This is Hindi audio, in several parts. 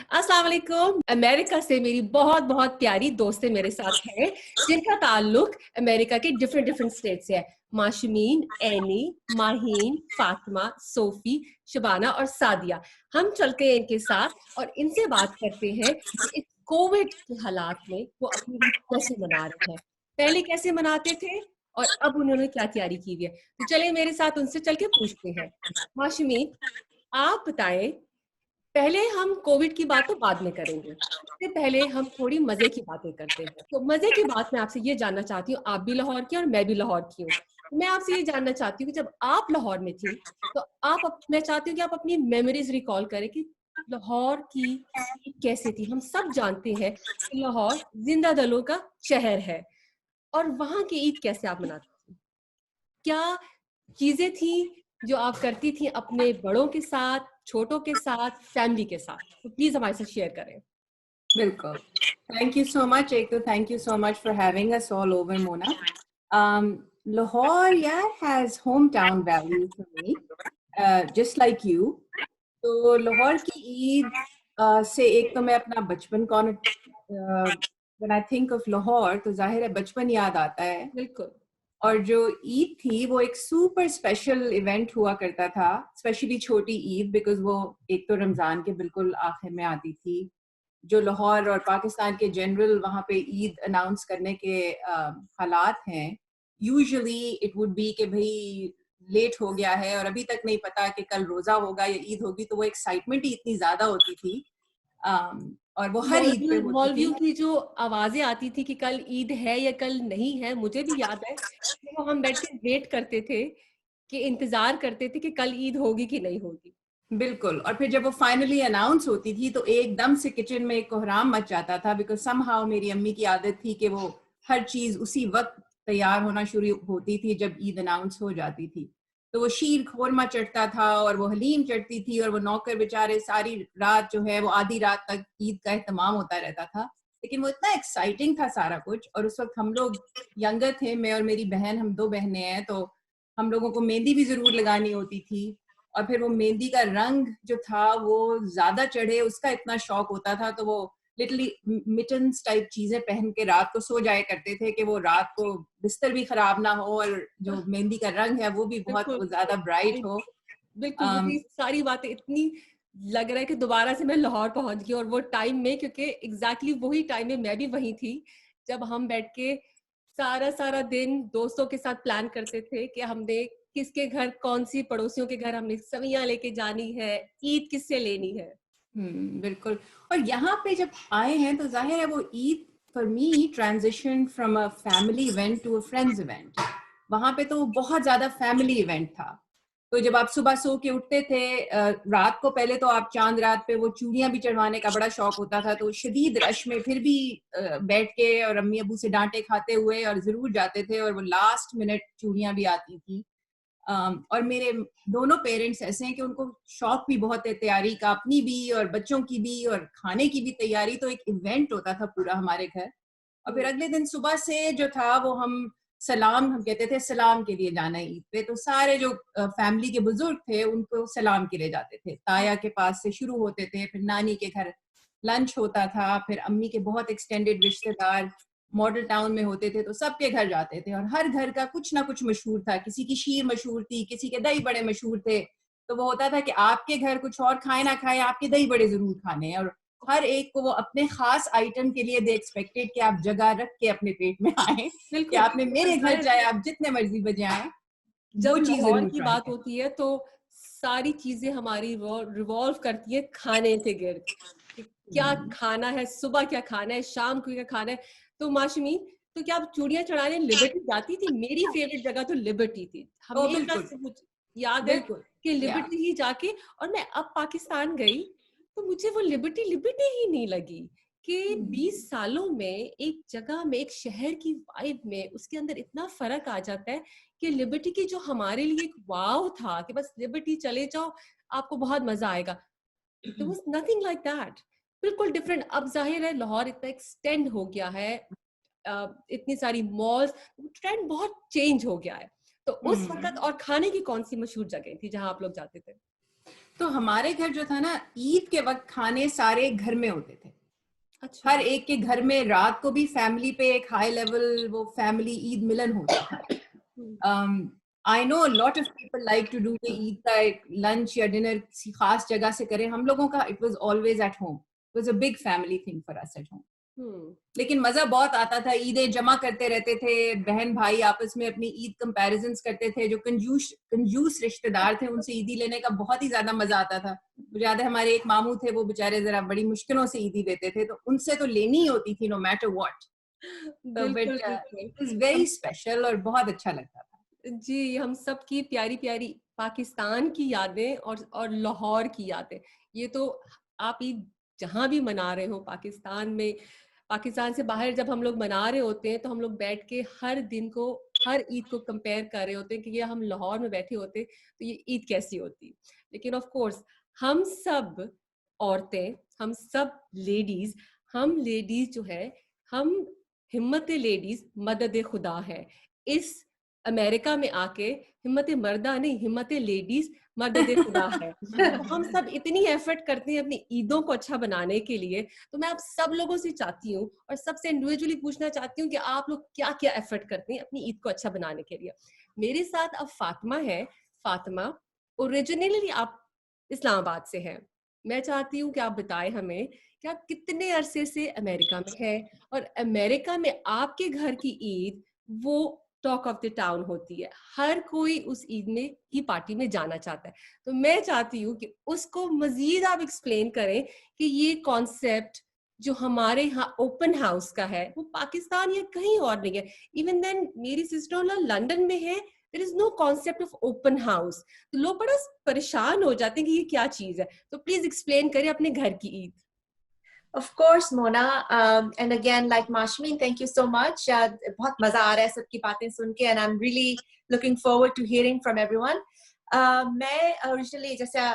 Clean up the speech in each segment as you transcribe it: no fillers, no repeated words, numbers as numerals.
अस्सलाम वालेकुम। अमेरिका से मेरी बहुत बहुत प्यारी दोस्तें मेरे साथ हैं जिनका ताल्लुक अमेरिका के डिफरेंट डिफरेंट स्टेट से है। माशमीन, एनी, माहीन, फातिमा, सोफी, शबाना और सादिया। हम चलते हैं इनके साथ और इनसे बात करते हैं कि इस कोविड के हालात में वो अपनी ईद कैसे मना रहे हैं, पहले कैसे मनाते थे और अब उन्होंने क्या तैयारी की हुई है। तो चलिए मेरे साथ उनसे चल के पूछते हैं। माशमीन, आप बताएं, पहले हम कोविड की बात तो बाद में करेंगे, उससे पहले हम थोड़ी मजे की बातें करते हैं। तो मजे की बात मैं आपसे ये जानना चाहती हूँ, आप भी लाहौर की और मैं भी लाहौर की हूँ। मैं आपसे ये जानना चाहती हूँ कि जब आप लाहौर में थी तो मैं चाहती हूँ कि आप अपनी मेमोरीज रिकॉल करें कि लाहौर की ईद कैसे थी। हम सब जानते हैं कि लाहौर जिंदा दिलों का शहर है, और वहां की ईद कैसे आप मनाते थे? क्या चीजें थी जो आप करती थी अपने बड़ों के साथ, छोटों के साथ, फैमिली के साथ? तो प्लीज हमारे साथ शेयर करें। बिल्कुल। Thank you so much. एक तो thank you so much for having us all over, Mona. Lahore यार has home town value for me, just like you. तो लाहौर की ईद से एक तो मैं अपना बचपन कौन when I think of Lahore तो जाहिर है बचपन याद आता है। बिल्कुल। और जो ईद थी वो एक सुपर स्पेशल इवेंट हुआ करता था, स्पेशली छोटी ईद, बिकॉज वो एक तो रमजान के बिल्कुल आखिर में आती थी। जो लाहौर और पाकिस्तान के जनरल वहाँ पे ईद अनाउंस करने के हालात हैं, यूजुअली इट वुड बी कि भाई लेट हो गया है और अभी तक नहीं पता कि कल रोजा होगा या ईद होगी, तो वो एक्साइटमेंट ही इतनी ज्यादा होती थी। और वो हर ईद पे होती मौलवियों थी। की जो आवाजें आती थी कि कल ईद है या कल नहीं है, मुझे भी याद है कि वो हम बैठ के वेट करते थे, कि इंतजार करते थे कि कल ईद होगी कि नहीं होगी। बिल्कुल। और फिर जब वो फाइनली अनाउंस होती थी तो एकदम से किचन में एक कोहराम मच जाता था, बिकॉज समहाउ मेरी अम्मी की आदत थी कि वो हर चीज उसी वक्त तैयार होना शुरू होती थी जब ईद अनाउंस हो जाती थी। तो वो शीर खोरमा चढ़ता था और वो हलीम चढ़ती थी और वो नौकर बेचारे सारी रात जो है वो आधी रात तक ईद का एहतमाम होता रहता था। लेकिन वो इतना एक्साइटिंग था सारा कुछ। और उस वक्त हम लोग यंगर थे, मैं और मेरी बहन, हम दो बहनें हैं, तो हम लोगों को मेहंदी भी जरूर लगानी होती थी। और फिर वो मेहंदी का रंग जो था वो ज्यादा चढ़े उसका इतना शौक होता था, तो वो लिटरली मिटन्स टाइप चीजें पहन के रात को सो जाया करते थे कि वो रात को बिस्तर भी खराब ना हो और जो मेहंदी का रंग है वो भी बहुत बिल्कुल। ज्यादा ब्राइट हो। बिल्कुल, मुझे सारी बातें इतनी लग रहा है कि दोबारा से मैं लाहौर पहुंच गई, और वो टाइम में, क्योंकि एग्जैक्टली वही टाइम में मैं भी वही थी जब हम बैठ के सारा सारा दिन दोस्तों के साथ प्लान करते थे कि हमने किसके घर, कौन सी पड़ोसियों के घर हमने सवियां लेके जानी है, ईद किससे लेनी है। बिल्कुल। और यहाँ पे जब आए हैं तो जाहिर है वो Eid for me transition from a family event to a friends event. वहां पे तो बहुत ज्यादा फैमिली इवेंट था। तो जब आप सुबह सो के उठते थे, रात को पहले तो आप चांद रात पे वो चूड़ियां भी चढ़वाने का बड़ा शौक होता था, तो शदीद रश में फिर भी बैठ के और अम्मी अबू से डांटे खाते हुए और जरूर जाते थे, और वो लास्ट मिनट चूड़ियां भी आती थी। और मेरे दोनों पेरेंट्स ऐसे हैं कि उनको शौक भी बहुत है तैयारी का, अपनी भी और बच्चों की भी और खाने की भी तैयारी। तो एक इवेंट होता था पूरा हमारे घर। और फिर अगले दिन सुबह से जो था वो हम कहते थे सलाम के लिए जाना है ईद पे। तो सारे जो फैमिली के बुजुर्ग थे उनको सलाम के लिए जाते थे, ताया के पास से शुरू होते थे, फिर नानी के घर लंच होता था, फिर अम्मी के बहुत एक्सटेंडेड रिश्तेदार मॉडल टाउन में होते थे तो सबके घर जाते थे। और हर घर का कुछ ना कुछ मशहूर था, किसी की शीर मशहूर थी, किसी के दही बड़े मशहूर थे। तो वो होता था कि आपके घर कुछ और खाए ना खाए, आपके दही बड़े जरूर खाने हैं। और हर एक को वो अपने खास आइटम के लिए दे एक्सपेक्टेड कि आप जगह रख के अपने पेट में आए, कि बिल्कुल। आपने मेरे घर चाहे आप जितने मर्जी बजे आए जब वो चीज लाहौर जरूर की ट्राई बात करें। होती है तो सारी चीजें हमारी रिवॉल्व करती है खाने के गिर्द, कि क्या खाना है, सुबह क्या खाना है, शाम को क्या खाना है। तो माशमी, तो क्या आप चूड़ियां चढ़ाने लिबर्टी जाती थी? मेरी फेवरेट जगह तो लिबर्टी थी ओ हमेशा बिल्कुल। से, मुझे याद है बिल्कुल। कि या लिबर्टी ही जाके, और मैं अब पाकिस्तान गई तो मुझे वो लिबर्टी लिबर्टी ही नहीं लगी। कि 20 सालों में एक जगह में, एक शहर की वाइब में, उसके अंदर इतना फर्क आ जाता है कि लिबर्टी की जो हमारे लिए एक वाव था कि बस लिबर्टी चले जाओ, आपको बहुत मजा आएगा, there was nothing like that. बिल्कुल डिफरेंट। अब जाहिर है लाहौर इतना एक्सटेंड हो गया है, इतनी सारी मॉल्स, ट्रेंड बहुत चेंज हो गया है। तो उस वक्त और खाने की कौन सी मशहूर जगह थी जहां आप लोग जाते थे? तो हमारे घर जो था ना, ईद के वक्त खाने सारे घर में होते थे। अच्छा। हर एक के घर में रात को भी फैमिली पे एक हाई लेवल वो फैमिली ईद मिलन होता था। I know lot of people like to do Eid का एक लंच या डिनर किसी खास जगह से करें। हम लोगों का it was always at home, it was a big family thing for us at home. लेकिन मजा बहुत आता था, ईदें जमा करते रहते थे, बहन भाई आपस में अपनी ईद कंपैरिजंस करते थे। जो कंजूस रिश्तेदार थे उनसे ईदी लेने का बहुत ही ज्यादा मजा आता था। मुझे याद है हमारे एक मामू थे, वो बेचारे जरा बड़ी मुश्किलों से ईदी देते थे, तो उनसे तो लेनी ही होती थी नो मैटर व्हाट। बिल्कुल बट बिल्कुल। इट वाज वेरी स्पेशल और बहुत अच्छा लगता था। जी, हम सबकी प्यारी प्यारी पाकिस्तान की यादें और लाहौर की यादें, ये तो आप ईद जहाँ भी मना रहे हो पाकिस्तान में, पाकिस्तान से बाहर जब हम लोग मना रहे होते हैं तो हम लोग बैठ के हर दिन को, हर ईद को कंपेयर कर रहे होते हैं कि ये हम लाहौर में बैठे होते तो ये ईद कैसी होती। लेकिन ऑफ कोर्स हम सब औरतें, हम सब लेडीज, हम लेडीज जो है, हम हिम्मत लेडीज मदद खुदा है। इस अमेरिका में आके हिम्मत मर्दा नहीं, हिम्मत लेडीज मदद खुदा है। तो हम सब इतनी एफर्ट करते हैं अपनी ईदों को अच्छा बनाने के लिए। तो मैं आप सब लोगों से चाहती हूँ और सबसे इंडिविजुअली पूछना चाहती हूँ कि आप लोग क्या क्या एफर्ट करते हैं अपनी ईद को अच्छा बनाने के लिए। मेरे साथ अब फातिमा है। फातिमा, ओरिजिनली आप इस्लामाबाद से हैं। मैं चाहती हूँ कि आप बताएं हमें कि आप कितने अरसे से अमेरिका में हैं और अमेरिका में आपके घर की ईद वो टॉक ऑफ द टाउन होती है। हर कोई उस ईद में की पार्टी में जाना चाहता है। तो मैं चाहती हूँ कि उसको मजीद आप एक्सप्लेन करें कि ये कॉन्सेप्ट जो हमारे यहाँ ओपन हाउस का है वो पाकिस्तान या कहीं और नहीं है। इवन देन मेरी सिस्टर लंदन में है, there is no concept of open house. तो लोग बड़ा परेशान हो जाते हैं कि ये क्या चीज है। तो प्लीज एक्सप्लेन करें अपने घर की Eid. Of course, Mona. And again, like Mashmeen, thank you so much. बहुत मजा आ रहा है सबकी बातें सुन के, and I'm really looking forward to hearing from everyone. मैं originally जैसे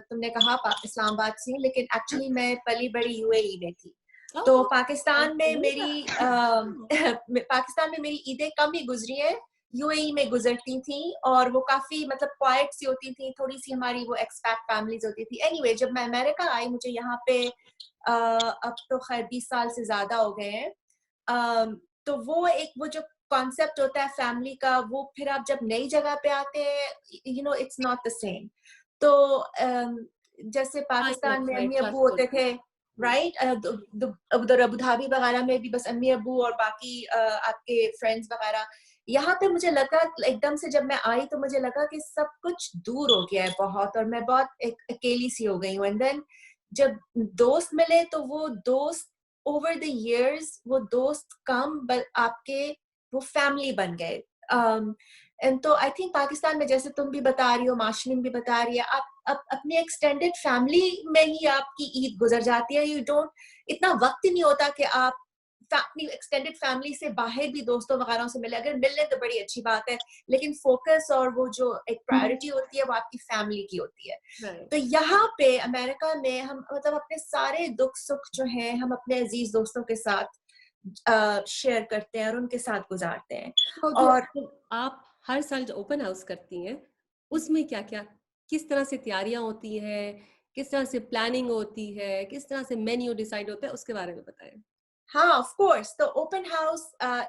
तुमने कहा इस्लामाबाद से, लेकिन actually मैं पली बड़ी UAE में थी। तो पाकिस्तान में मेरी पाकिस्तान में मेरी ईदें कम ही गुजरी है, UAE में गुजरती थी, और वो काफी मतलब क्वाइट सी होती थी, थोड़ी सी हमारी वो एक्सपैट फैमिलीज होती थी। एनीवे, जब मैं अमेरिका आई, मुझे यहाँ पे अब तो खैर 20 साल से ज्यादा हो गए हैं। तो वो जो कॉन्सेप्ट होता है फैमिली का, वो फिर आप जब नई जगह पे आते हैं, you know, it's not the same. तो जैसे पाकिस्तान में अम्मी अब्बू होते थे, राइट, उधर अबू धाबी वगैरह में भी बस अम्मी अब्बू और बाकी आपके फ्रेंड्स वगैरह। यहाँ पे मुझे लगा एकदम से जब मैं आई तो मुझे लगा कि सब कुछ दूर हो गया है बहुत, और मैं बहुत अकेली सी हो गई हूँ। एंड देन जब दोस्त मिले तो वो दोस्त ओवर द इयर्स, वो दोस्त कम आपके वो फैमिली बन गए। एंड तो आई थिंक पाकिस्तान में, जैसे तुम भी बता रही हो, माशमीन भी बता रही है, आप अपनी एक्सटेंडेड फैमिली में ही आपकी ईद गुजर जाती है। यू डोंट, इतना वक्त ही नहीं होता कि आप अपनी एक्सटेंडेड फैमिली से बाहर भी दोस्तों वगैरह से मिले। अगर मिलने तो बड़ी अच्छी बात है, लेकिन फोकस और वो जो एक प्रायोरिटी होती है वो आपकी फैमिली की होती है। तो यहाँ पे अमेरिका में हम मतलब अपने सारे दुख सुख जो हैं हम अपने अजीज दोस्तों के साथ शेयर करते हैं और उनके साथ गुजारते हैं। और आप हर साल जो ओपन हाउस करती हैं उसमें क्या क्या, किस तरह से तैयारियां होती हैं, किस तरह से प्लानिंग होती है, किस तरह से मेन्यू डिसाइड होता है, उसके बारे में बताएं। हाँ, ऑफ कोर्स। तो ओपन हाउस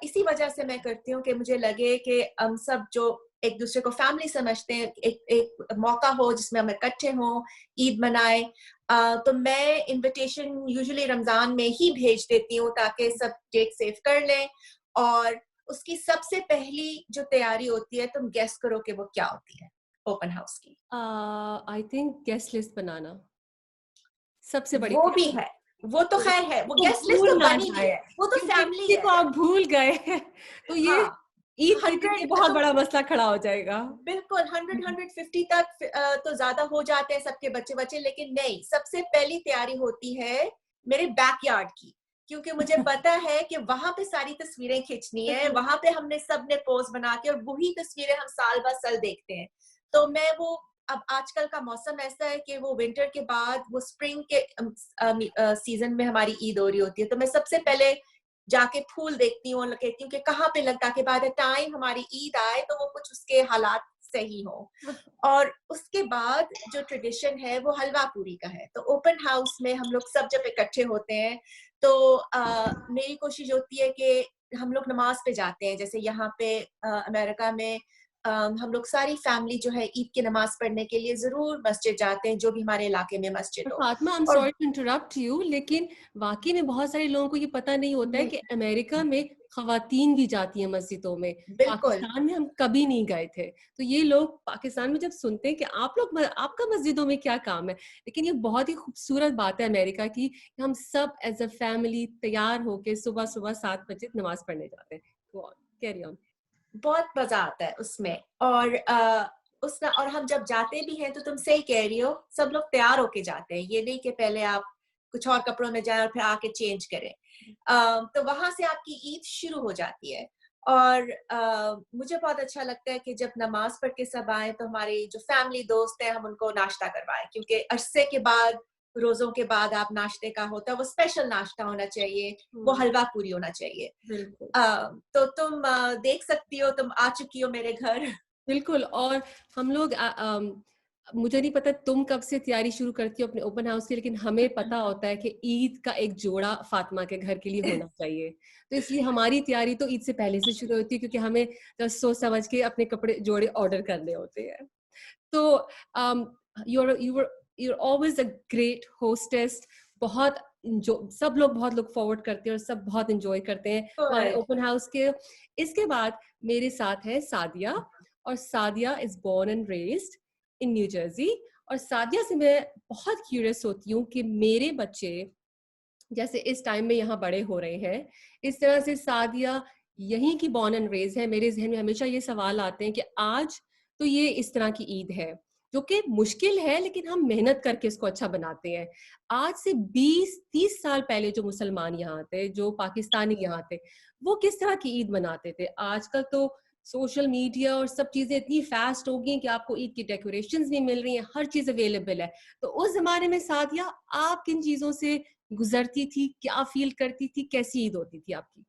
इसी वजह से मैं करती हूँ कि मुझे लगे कि हम सब जो एक दूसरे को फैमिली समझते हैं, एक मौका हो जिसमें हम इकट्ठे हों, ईद मनाए। तो मैं इनविटेशन यूजुअली रमजान में ही भेज देती हूँ ताकि सब डेट सेव कर लें। और उसकी सबसे पहली जो तैयारी होती है, तुम गेस करो कि वो क्या होती है ओपन हाउस की? आई थिंक गेस्ट लिस्ट बनाना सबसे बड़ी वो भी है, वो तो खैर है, वो गेस्ट लिस्ट तो बनी है, वो तो फैमिली है। को आप भूल गए तो ये ईद के लिए बहुत बड़ा मसला खड़ा हो जाएगा। बिल्कुल 100-150 तक तो ज्यादा हो जाते हैं सबके बच्चे, लेकिन नहीं, सबसे पहली तैयारी होती है मेरे बैकयार्ड की, क्योंकि मुझे पता है कि वहां पे सारी तस्वीरें खींचनी है, वहां पे हमने सबने पोज बना के, और वही तस्वीरें हम साल बाद साल देखते हैं। तो मैं वो, अब आजकल का मौसम ऐसा है कि वो विंटर के बाद वो स्प्रिंग के सीजन में हमारी ईद हो रही होती है। तो मैं सबसे पहले जाके फूल देखती हूँ और कहती हूँ कि कहाँ पे लगता, के बाद टाइम हमारी ईद आए तो वो कुछ उसके हालात सही हो। और उसके बाद जो ट्रेडिशन है वो हलवा पूरी का है। तो ओपन हाउस में हम लोग सब जब इकट्ठे होते हैं तो मेरी कोशिश होती है कि हम लोग नमाज पे जाते हैं। जैसे यहाँ पे अमेरिका में हम लोग सारी फैमिली जो है ईद की नमाज पढ़ने के लिए जरूर मस्जिद जाते हैं, जो भी हमारे इलाके में मस्जिद हो। फातिमा, आई एम और सॉरी टू इंटरप्ट यू, लेकिन वाकई में बहुत सारे लोगों को ये पता नहीं होता है कि अमेरिका में खवातीन भी जाती हैं मस्जिदों में। बिल्कुल पाकिस्तान में हम कभी नहीं गए थे, तो ये लोग पाकिस्तान में जब सुनते हैं कि आप लोग, आपका मस्जिदों में क्या काम है, लेकिन ये बहुत ही खूबसूरत बात है अमेरिका की कि हम सब एज अ फैमिली तैयार होके सुबह सुबह 7 बजे नमाज पढ़ने जाते हैं। Carry on. बहुत मजा आता है उसमें। और और हम जब जाते भी हैं तो तुम सही कह रही हो, सब लोग तैयार होके जाते हैं। ये नहीं कि पहले आप कुछ और कपड़ों में जाएं और फिर आके चेंज करें। तो वहां से आपकी ईद शुरू हो जाती है। और मुझे बहुत अच्छा लगता है कि जब नमाज पढ़ के सब आए तो हमारी जो फैमिली दोस्त हैं हम उनको नाश्ता करवाएं, क्योंकि अरसे के बाद, रोजों के बाद आप नाश्ते का होता है वो स्पेशल नाश्ता होना चाहिए, वो हलवा पूरी होना चाहिए। बिल्कुल तो तुम देख सकती हो, तुम आ चुकी हो मेरे घर। बिल्कुल। और हम लोग मुझे नहीं पता तुम कब से तैयारी शुरू करती हो अपने ओपन हाउस की, लेकिन हमें पता होता है कि ईद का एक जोड़ा फातिमा के घर के लिए होना चाहिए। तो इसलिए हमारी तैयारी तो ईद से पहले से शुरू होती है, क्योंकि हमें सोच समझ के अपने कपड़े जोड़े ऑर्डर करने होते हैं। तो you're always a great hostess। बहुत जो सब लोग बहुत लुक फॉरवर्ड करते हैं और सब बहुत एंजॉय करते हैं हमारे ओपन हाउस के। इसके बाद मेरे साथ है सादिया, और Sadia is born and raised in New Jersey. और सादिया से मैं बहुत क्यूरियस होती हूँ कि मेरे बच्चे जैसे इस टाइम में यहाँ बड़े हो रहे हैं, इस तरह से सादिया यहीं की बोर्न एंड रेज है। मेरे जहन में हमेशा ये सवाल आते हैं कि आज तो ये इस तरह की ईद है जो कि मुश्किल है, लेकिन हम मेहनत करके इसको अच्छा बनाते हैं। आज से 20-30 साल पहले जो मुसलमान यहाँ थे, जो पाकिस्तानी यहाँ थे, वो किस तरह की ईद मनाते थे? आजकल तो सोशल मीडिया और सब चीजें इतनी फास्ट हो गई कि आपको ईद की डेकोरेशंस भी मिल रही हैं, हर चीज अवेलेबल है। तो उस जमाने में सादिया, आप किन चीजों से गुजरती थी, क्या फील करती थी, कैसी ईद होती थी आपकी?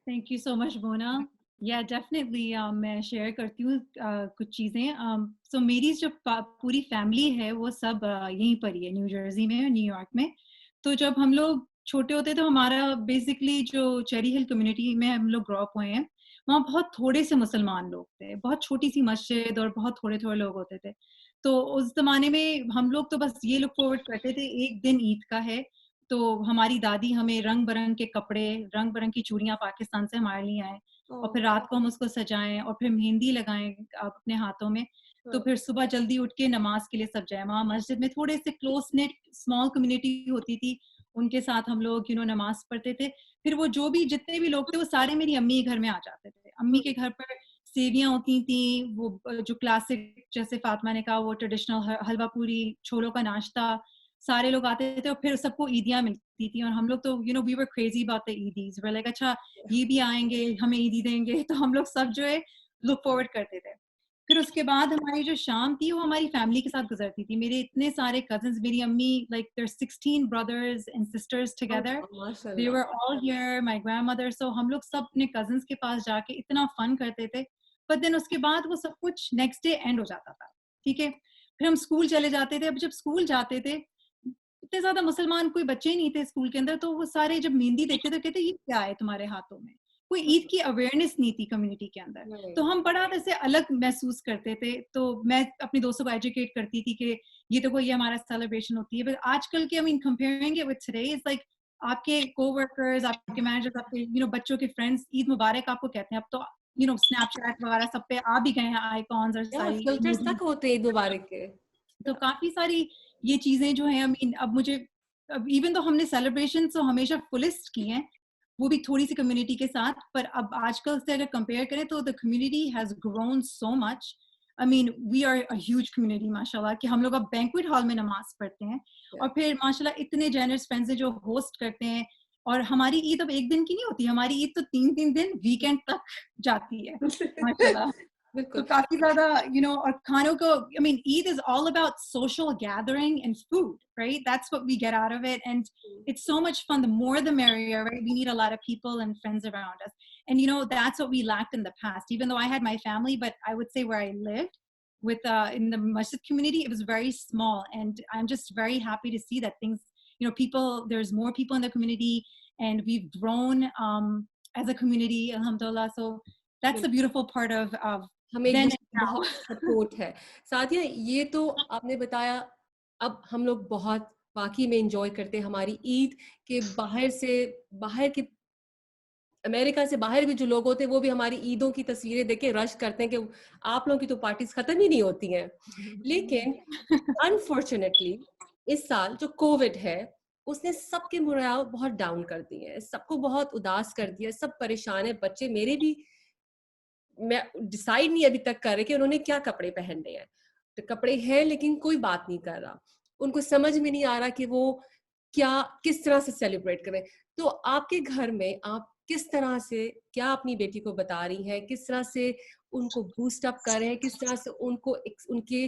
Thank you so much Mona. या डेफिनेटली मैं शेयर करती हूँ कुछ चीज़ें। सो मेरी जो पूरी फैमिली है वो सब यहीं पर ही है, न्यू जर्सी में, न्यूयॉर्क में। तो जब हम लोग छोटे होते तो हमारा बेसिकली जो चेरी हिल कम्युनिटी में हम लोग ग्रो अप हुए हैं, वहाँ बहुत थोड़े से मुसलमान लोग थे, बहुत छोटी सी मस्जिद और बहुत थोड़े थोड़े लोग होते थे। तो उस जमाने में हम लोग तो बस ये लुक फॉरवर्ड करते थे, एक दिन ईद का है तो हमारी दादी हमें रंग बिरंग के कपड़े, रंग बिरंग की चूड़ियां पाकिस्तान से हमारे लिए आए, और फिर रात को हम उसको सजाएं और फिर मेहंदी लगाएं अपने हाथों में। तो फिर सुबह जल्दी उठ के नमाज के लिए सब जाए। वहाँ मस्जिद में थोड़े से क्लोज नेट स्मॉल कम्युनिटी होती थी, उनके साथ हम लोग नमाज पढ़ते थे। फिर वो जो भी जितने भी लोग थे वो सारे मेरी अम्मी के घर में आ जाते थे। अम्मी के घर पर सेवियां होती थी, वो जो क्लासिक, जैसे फातिमा ने कहा, वो ट्रेडिशनल हलवा पूरी, छोलों का नाश्ता, सारे लोग आते थे और फिर सबको ईदियां मिलती थी। और हम लोग तो we were crazy about the Eidis, we were like अच्छा ये भी आएंगे, हमें ईदी देंगे। तो हम लोग सब जो है लुक फॉरवर्ड करते थे। फिर उसके बाद हमारी जो शाम थी वो हमारी फैमिली के साथ गुजरती थी। मेरे इतने सारे कजिन्स, मेरी अम्मी, like there 16 brothers and sisters together, they were all here, my grandmother. So हम लोग सब अपने कजिन्स के पास जाके इतना फन करते थे। बट देन उसके बाद वो सब कुछ नेक्स्ट डे एंड हो जाता था, ठीक है। फिर हम स्कूल चले जाते थे। अब जब स्कूल जाते थे, इतने ज्यादा मुसलमान कोई बच्चे ही नहीं थे स्कूल के अंदर, तो वो सारे जब मेहंदी देखते थे कहते ये क्या है तुम्हारे हाथों में। कोई ईद की अवेयरनेस नहीं थी कम्युनिटी के अंदर। तो हम बड़ा वैसे अलग महसूस करते थे। तो मैं अपने दोस्तों को एजुकेट करती थी कि ये तो कोई हमारा सेलिब्रेशन होती है। बट आजकल के, I mean comparing it with today, it's like आपके कोवर्कर्स, आपके मैनेजर्स, आपके बच्चों के फ्रेंड्स ईद मुबारक आपको कहते हैं। अब तो स्नैपचैट वगैरह सब पे आ भी गए हैं आइकॉन्स और सारी फिल्टर्स तक होते हैं ईद मुबारक के। तो काफी सारी ये चीजें जो है, आई मीन अब मुझे, अब इवन तो हमने सेलिब्रेशन तो हमेशा फुलिस्ट की हैं, वो भी थोड़ी सी कम्युनिटी के साथ, पर अब आजकल से अगर कंपेयर करें तो the community has grown so much. I mean we are a huge community माशाल्लाह, कि हम लोग अब बैंक्वेट हॉल में नमाज पढ़ते हैं। और फिर माशाल्लाह इतने जेनरस फ्रेंड्स हैं जो होस्ट करते हैं। और हमारी ईद अब एक दिन की नहीं होती, हमारी ईद तो 3-3 दिन वीकेंड तक जाती है माशाल्लाह। तो काफी ज्यादा और खानों को, I mean, Eid is all about social gathering and food, right? That's what we get out of it, and it's so much fun. The more the merrier, right? We need a lot of people and friends around us, and that's what we lacked in the past. Even though I had my family, but I would say where I lived with in the masjid community, it was very small, and I'm just very happy to see that things, there's more people in the community, and we've grown as a community, alhamdulillah. So that's the beautiful part of हमें एक दूसरे की बहुत सपोर्ट है। साथिया, ये तो आपने बताया, अब हम लोग बहुत वाकई में एंजॉय करते हैं हमारी ईद के बाहर के अमेरिका से बाहर भी जो लोग होते हैं वो भी हमारी ईदों की तस्वीरें देख के रश करते हैं कि आप लोगों की तो पार्टीज खत्म ही नहीं होती हैं। लेकिन अनफॉर्चुनेटली इस साल जो कोविड है उसने सबके मोरल बहुत डाउन कर दिए हैं, सबको बहुत उदास कर दिया, सब परेशान है। बच्चे मेरे भी, मैं डिसाइड नहीं अभी तक कर रहे कि उन्होंने क्या कपड़े पहनने हैं। तो कपड़े हैं लेकिन कोई बात नहीं कर रहा, उनको समझ में नहीं आ रहा कि वो किस तरह से सेलिब्रेट करें। तो आपके घर में आप किस तरह से क्या अपनी बेटी को बता रही हैं, किस तरह से उनको बूस्ट अप कर रहे हैं, किस तरह से उनको उनके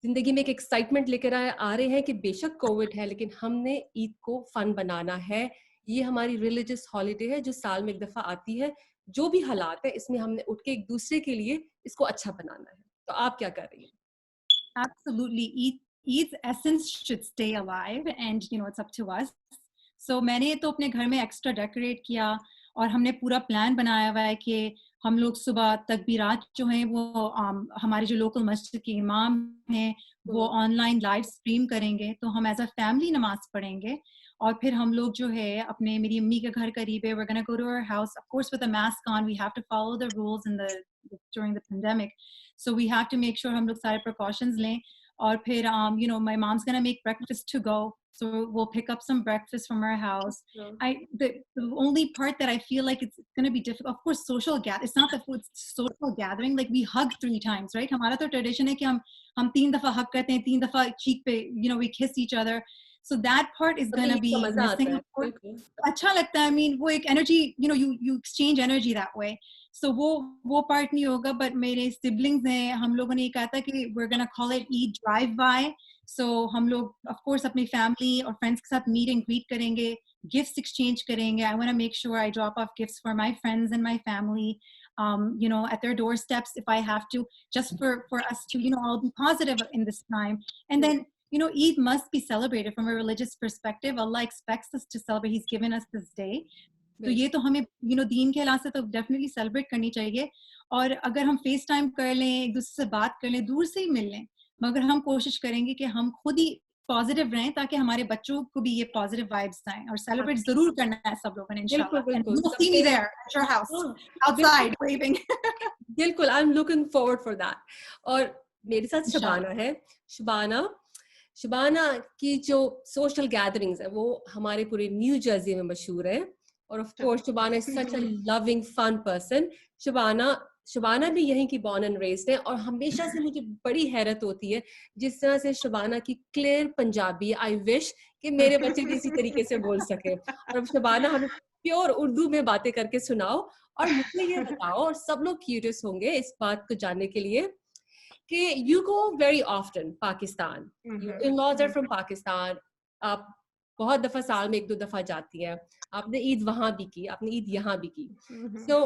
जिंदगी में एक एक्साइटमेंट लेकर आ रहे हैं कि बेशक कोविड है लेकिन हमने ईद को फन बनाना है, ये हमारी रिलीजियस हॉलीडे है जो साल में एक दफा आती है, जो भी हालात है इसमें हमने उठ के एक दूसरे के लिए इसको अच्छा बनाना है। तो आप क्या कर रही हैं? Absolutely. Eid's essence should stay alive, and it's up to us. So मैंने तो अपने घर में एक्स्ट्रा डेकोरेट किया और हमने पूरा प्लान बनाया हुआ है कि हम लोग सुबह तकबीरात जो हैं वो हमारे जो लोकल मस्जिद के इमाम हैं वो ऑनलाइन लाइव स्ट्रीम करेंगे, तो हम एज अ फैमिली नमाज पढ़ेंगे और फिर हम लोग जो है अपने, मेरी अम्मी का घर करीब है, we're gonna go to her house, of course with a mask on, we have to follow the rules during the pandemic, so we have to make sure हम लोग सारे precautions लें। और फिर my mom's gonna make breakfast to go, so we'll pick up some breakfast from our house. The only part that I feel like it's gonna be difficult, of course, it's not the food, it's social gathering, like we hug 3 times, right? हमारा तो tradition है कि हम 3 दफा hug करते हैं, 3 दफा cheek पे, we kiss each other. So that part is gonna be missing. अच्छा लगता है, I mean, वो एक energy, you exchange energy that way. So वो part नहीं होगा, but मेरे siblings हैं, हम लोगों ने कहा था कि we're gonna call it Eid drive-by. So हम लोग of course अपनी family और friends के साथ meet and greet करेंगे, gifts exchange करेंगे. I want to make sure I drop off gifts for my friends and my family, at their doorsteps if I have to, just for us to, all be positive in this time. And then, Eid must be celebrated from a religious perspective. Allah expects us to celebrate. He's given us this day. तो ये तो हमें दीन के हिसाब से तो डेफिनेटली सेलिब्रेट करनी चाहिए। और अगर हम फेस टाइम कर लें, एक दूसरे से बात कर लें, दूर से ही मिल लें, मगर हम कोशिश करेंगे कि हम खुद ही पॉजिटिव रहें ताकि हमारे बच्चों को भी ये पॉजिटिव वाइब्स आएं, और सेलिब्रेट जरूर करना है सब लोगों ने इंशाल्लाह। And you'll see me there at your house, outside waving. बिल्कुल, I am looking forward for that. और मेरे साथ शबाना है। शबाना की जो सोशल गैदरिंग्स है वो हमारे पूरे न्यू जर्सी में मशहूर है, और of course Shabana is such a loving fun person. Shabana भी यहीं की बॉर्न एंड रेज्ड है, और हमेशा से मुझे बड़ी हैरत होती है जिस तरह से शबाना की क्लियर पंजाबी, आई विश कि मेरे बच्चे भी इसी तरीके से बोल सके। और अब शबाना हमें प्योर उर्दू में बातें करके सुनाओ, और मुझे ये बताओ, और सब लोग क्यूरियस होंगे इस बात को जानने के लिए कि you go very often Pakistan, your in-laws are from Pakistan, आप बहुत दफा साल में 1-2 दफा जाती हैं, आपने ईद वहां भी की, आपने ईद यहाँ भी की। So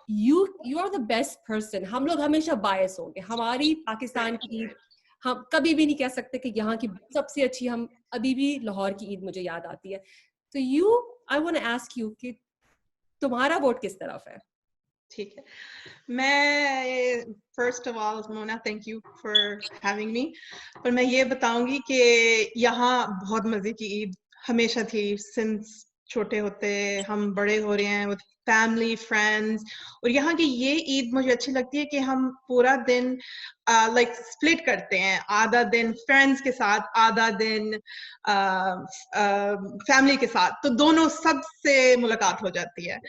you are the best person. हम लोग हमेशा बायस होंगे, हमारी पाकिस्तान की ईद हम कभी भी नहीं कह सकते कि यहाँ की सबसे अच्छी, हम अभी भी लाहौर की ईद मुझे याद आती है। So I want to ask you कि तुम्हारा वोट किस तरफ है? ठीक है, मैं first of all Mona, thank you for having me. पर मैं ये बताऊंगी कि यहाँ बहुत मजे की ईद हमेशा थी, सिंस छोटे होते हम बड़े हो रहे हैं विद फैमिली फ्रेंड्स। और यहाँ की ये ईद मुझे अच्छी लगती है कि हम पूरा दिन लाइक स्प्लिट करते हैं, आधा दिन फ्रेंड्स के साथ, आधा दिन फैमिली के साथ, तो दोनों सबसे मुलाकात हो जाती है।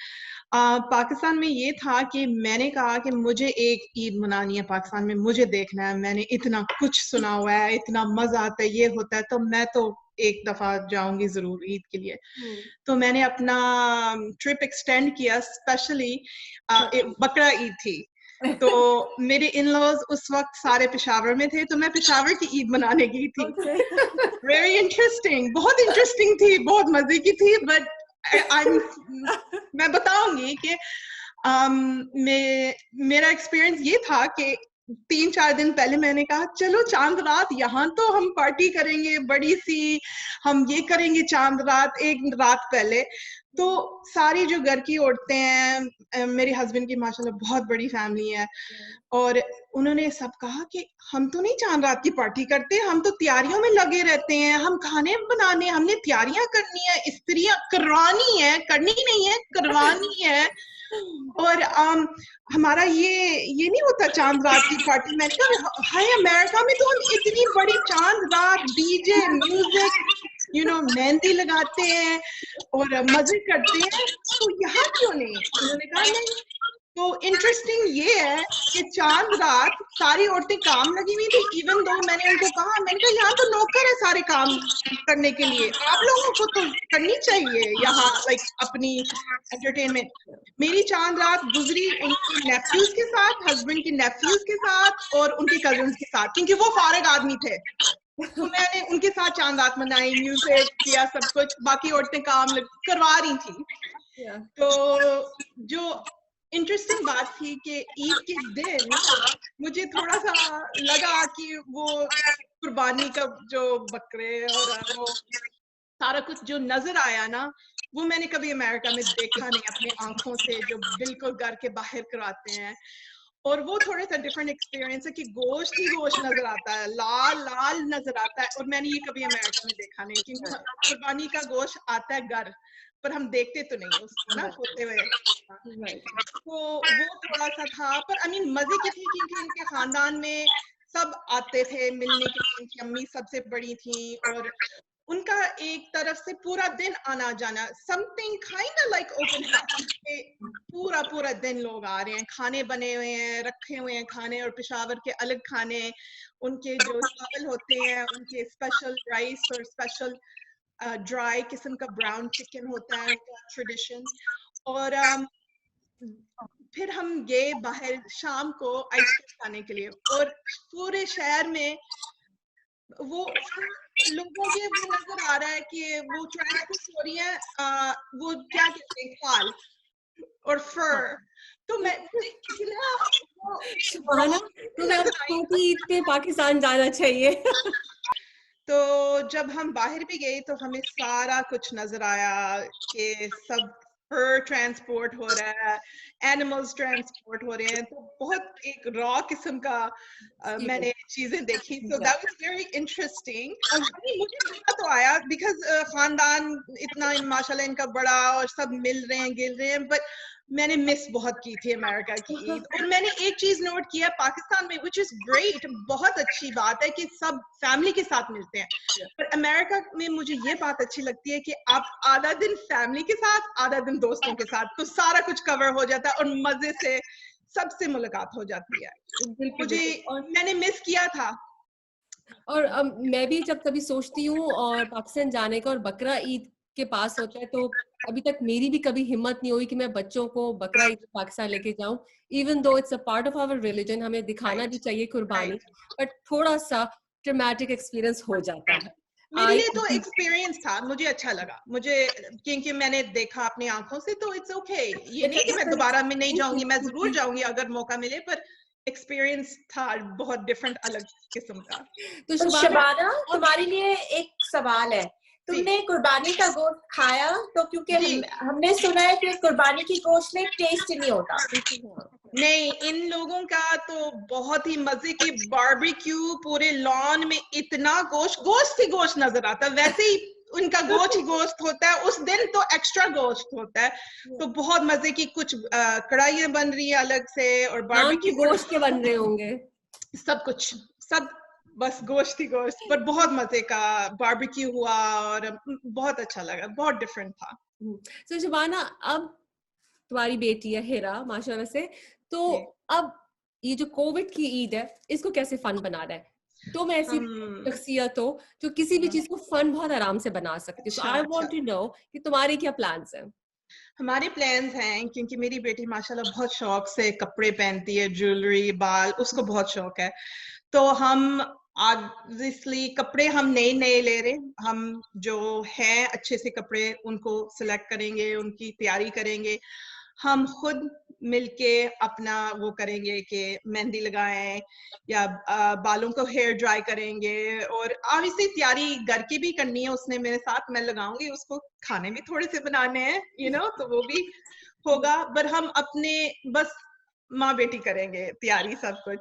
पाकिस्तान में ये था कि मैंने कहा कि मुझे एक ईद मनानी है पाकिस्तान में, मुझे देखना है, मैंने इतना कुछ सुना हुआ है, इतना मजा आता है, ये होता है, तो मैं तो एक दफा जाऊंगी जरूर ईद के लिए। तो मैंने अपना ट्रिप एक्सटेंड किया, स्पेशली बकरा ईद थी, तो मेरे इन-लॉज उस वक्त सारे पेशावर में थे, तो मैं पेशावर की ईद मनाने गई थी। वेरी इंटरेस्टिंग, बहुत इंटरेस्टिंग थी, बहुत मजे की थी, बट मैं बताऊंगी कि मेरा एक्सपीरियंस ये था कि 3-4 दिन पहले मैंने कहा चलो चांद रात यहाँ तो हम पार्टी करेंगे बड़ी सी, हम ये करेंगे चांद रात एक रात पहले। तो सारी जो घर की औरतें हैं, मेरे हस्बैंड की माशाल्लाह बहुत बड़ी फैमिली है, और उन्होंने सब कहा कि हम तो नहीं चांद रात की पार्टी करते, हम तो तैयारियों में लगे रहते हैं, हम खाने बनाने, हमने तैयारियां करनी है, इस्त्रियां करवानी है, करनी नहीं है, करवानी है। और हमारा ये नहीं होता चांद रात की पार्टी। मैंने कहा हाय अमेरिका में तो हम इतनी बड़ी चांद रात, डीजे, म्यूजिक, मेहंदी लगाते हैं और मजे करते हैं, तो यहाँ क्यों नहीं? उन्होंने कहा नहीं। तो इंटरेस्टिंग ये है कि चांद रात सारी औरतें काम लगी हुई थी, इवन दो मैंने उनको कहा, मैंने कहा यहाँ तो नौकर है सारे काम करने के लिए, आप लोगों को तो करनी चाहिए यहाँ लाइक अपनी एंटरटेनमेंट। मेरी चांद रात गुजरी उनके नेफ्यूज के साथ, हस्बैंड के नेफ्यूज के साथ और उनके कजिन्स के साथ, क्योंकि वो फारिग आदमी थे, तो मैंने उनके साथ चांद रात मनाई, म्यूजिक किया, सब कुछ, बाकी औरतें काम करवा रही थी। तो जो इंटरेस्टिंग बात थी कि ईद के दिन मुझे थोड़ा सा लगा कि वो कुर्बानी का जो बकरे और वो सारा कुछ जो नजर आया ना, वो मैंने कभी अमेरिका में देखा नहीं अपनी आंखों से, जो बिल्कुल घर के बाहर कराते हैं। और वो थोड़ा सा डिफरेंट एक्सपीरियंस है कि गोश्त ही गोश्त नजर आता है, लाल लाल नजर आता है, और मैंने ये कभी अमेरिका में देखा नहीं, क्योंकि कुर्बानी का गोश्त आता है घर पर हम देखते तो नहीं उसको ना होते हुए। तो वो थोड़ा सा था, पर आई मीन मजे की थी, क्योंकि उनके खानदान में सब आते थे मिलने के लिए, उनकी अम्मी सबसे बड़ी थी, और उनका एक तरफ से पूरा दिन आना जाना, something kind of like open house, पूरा दिन लोग आ रहे हैं, खाने बने हुए हैं, रखे हुए हैं खाने, और पेशावर के अलग खाने, उनके जो चावल होते हैं, उनके स्पेशल राइस और स्पेशल ड्राई किस्म का ब्राउन चिकन होता है उनका ट्रेडिशन। और फिर हम गए बाहर शाम को आइसक्रीम खाने के लिए, और पूरे शहर में वो लोगों के वो नजर आ रहा है कि वो ट्रांसपोर्ट हो रही है, वो क्या कहते हैं, खाल और फर। तो मैं ईद पे पाकिस्तान जाना चाहिए। तो जब हम बाहर भी गए तो हमें सारा कुछ नजर आया कि सब फर ट्रांसपोर्ट हो रहा है, एनिमल्स ट्रांसपोर्ट हो रहे हैं, तो बहुत एक रॉ किस्म का मैंने चीजें देखी। तो दैट वाज वेरी इंटरेस्टिंग। मुझे मजा तो आया बिकॉज खानदान इतना माशाल्लाह इनका बड़ा, और सब मिल रहे हैं, गिल रहे हैं, बट मैंने मिस बहुत की थी अमेरिका की ईद। और मैंने एक चीज नोट किया पाकिस्तान में, विच इज ग्रेट, बहुत अच्छी बात है कि सब फैमिली के साथ मिलते हैं, पर अमेरिका में मुझे ये बात अच्छी लगती है कि आप आधा दिन फैमिली के साथ, आधा दिन दोस्तों के साथ, तो सारा कुछ कवर हो जाता है और मजे से सबसे मुलाकात हो जाती है। मुझे मैंने मिस किया था। और मैं भी जब कभी सोचती हूँ और पाकिस्तान जाने का और बकरा ईद के पास होता है, तो अभी तक मेरी भी कभी हिम्मत नहीं हुई कि मैं बच्चों को बकरा ईद पाकिस्तान लेके जाऊं, even though it's a part of our religion, हमें दिखाना भी चाहिए कुर्बानी, बट थोड़ा सा ट्रॉमेटिक एक्सपीरियंस हो जाता है। मेरे लिए तो एक्सपीरियंस था, मुझे अच्छा लगा, मुझे क्योंकि मैंने देखा अपनी आंखों से, तो इट्स ओके। ये नहीं कि मैं दोबारा में नहीं जाऊंगी, मैं जरूर जाऊंगी अगर मौका मिले, पर एक्सपीरियंस था बहुत डिफरेंट, अलग किस्म का। तो शबाना, तुम्हारे लिए एक सवाल है, तुमने कुर्बानी का गोश्त खाया? तो क्योंकि हमने सुना है कि कुर्बानी की गोश्त में टेस्ट नहीं होता। नहीं, इन लोगों का तो बहुत ही मजे की बारबेक्यू, पूरे लॉन में इतना गोश्त ही गोश्त नजर आता है, वैसे ही उनका गोश्त ही गोश्त होता है, उस दिन तो एक्स्ट्रा गोश्त होता है, तो बहुत मजे की कुछ कढ़ाइयाँ बन रही है अलग से, और बारबेक्यू गोश्त के बन रहे होंगे, सब कुछ, सब बस गोश्त ही गोश्त, पर बहुत मजे का बारबेक्यू हुआ और बहुत अच्छा लगा, बहुत डिफरेंट था। तो शबाना, अब तुम्हारी बेटी है हिरा माशाल्लाह से, तो अब ये जो कोविड की ईद है, इसको कैसे फन बना रहा है? तुम ऐसी शख्सियत हो जो किसी भी चीज को फन बहुत आराम से बना सकती हो, सो आई वांट टू नो कि तुम्हारे क्या प्लान्स हैं? हमारे प्लान्स हैं, क्योंकि मेरी बेटी माशाल्लाह बहुत शौक से कपड़े पहनती है, ज्वेलरी, बाल, उसको बहुत शौक है। तो हम ऑब्वियसली कपड़े हम नए नए ले रहे, हम जो है अच्छे से कपड़े उनको सिलेक्ट करेंगे, उनकी तैयारी करेंगे। हम खुद मिलके अपना वो करेंगे कि मेहंदी लगाएं या बालों को हेयर ड्राई करेंगे, और ऑब्वियसली तैयारी घर की भी करनी है, उसने मेरे साथ, मैं लगाऊंगी, उसको खाने भी थोड़े से बनाने हैं, तो वो भी होगा। पर हम अपने बस माँ बेटी करेंगे तैयारी, सब कुछ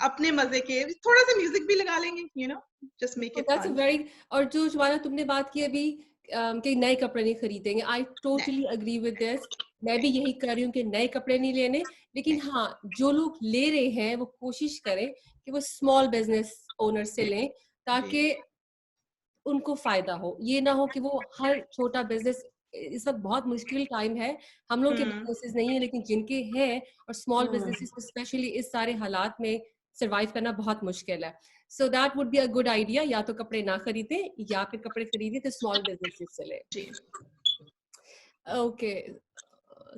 अपने मजे के, थोड़ा सा म्यूजिक भी लगा लेंगे, just make it That's a fun. very, और जो शुभाना तुमने बात की अभी कि नए कपड़े नहीं खरीदेंगे, I totally agree with this. मैं भी यही कर रही हूँ कि नए कपड़े नहीं लेने, लेकिन हाँ, जो लोग ले रहे हैं वो कोशिश करें कि वो स्मॉल बिजनेस ओनर से लें, ताकि उनको फायदा हो। ये ना हो कि वो हर छोटा बिजनेस, इस वक्त बहुत मुश्किल टाइम है, हम लोग के बिजनेसेस नहीं है, लेकिन जिनके हैं और स्मॉल बिजनेसेस स्पेशली इस सारे हालात में सरवाइव करना बहुत मुश्किल है। So that would be a good idea, या तो कपड़े ना खरीदे या फिर कपड़े खरीदे तो स्मॉल बिजनेसेस से ले। ओके,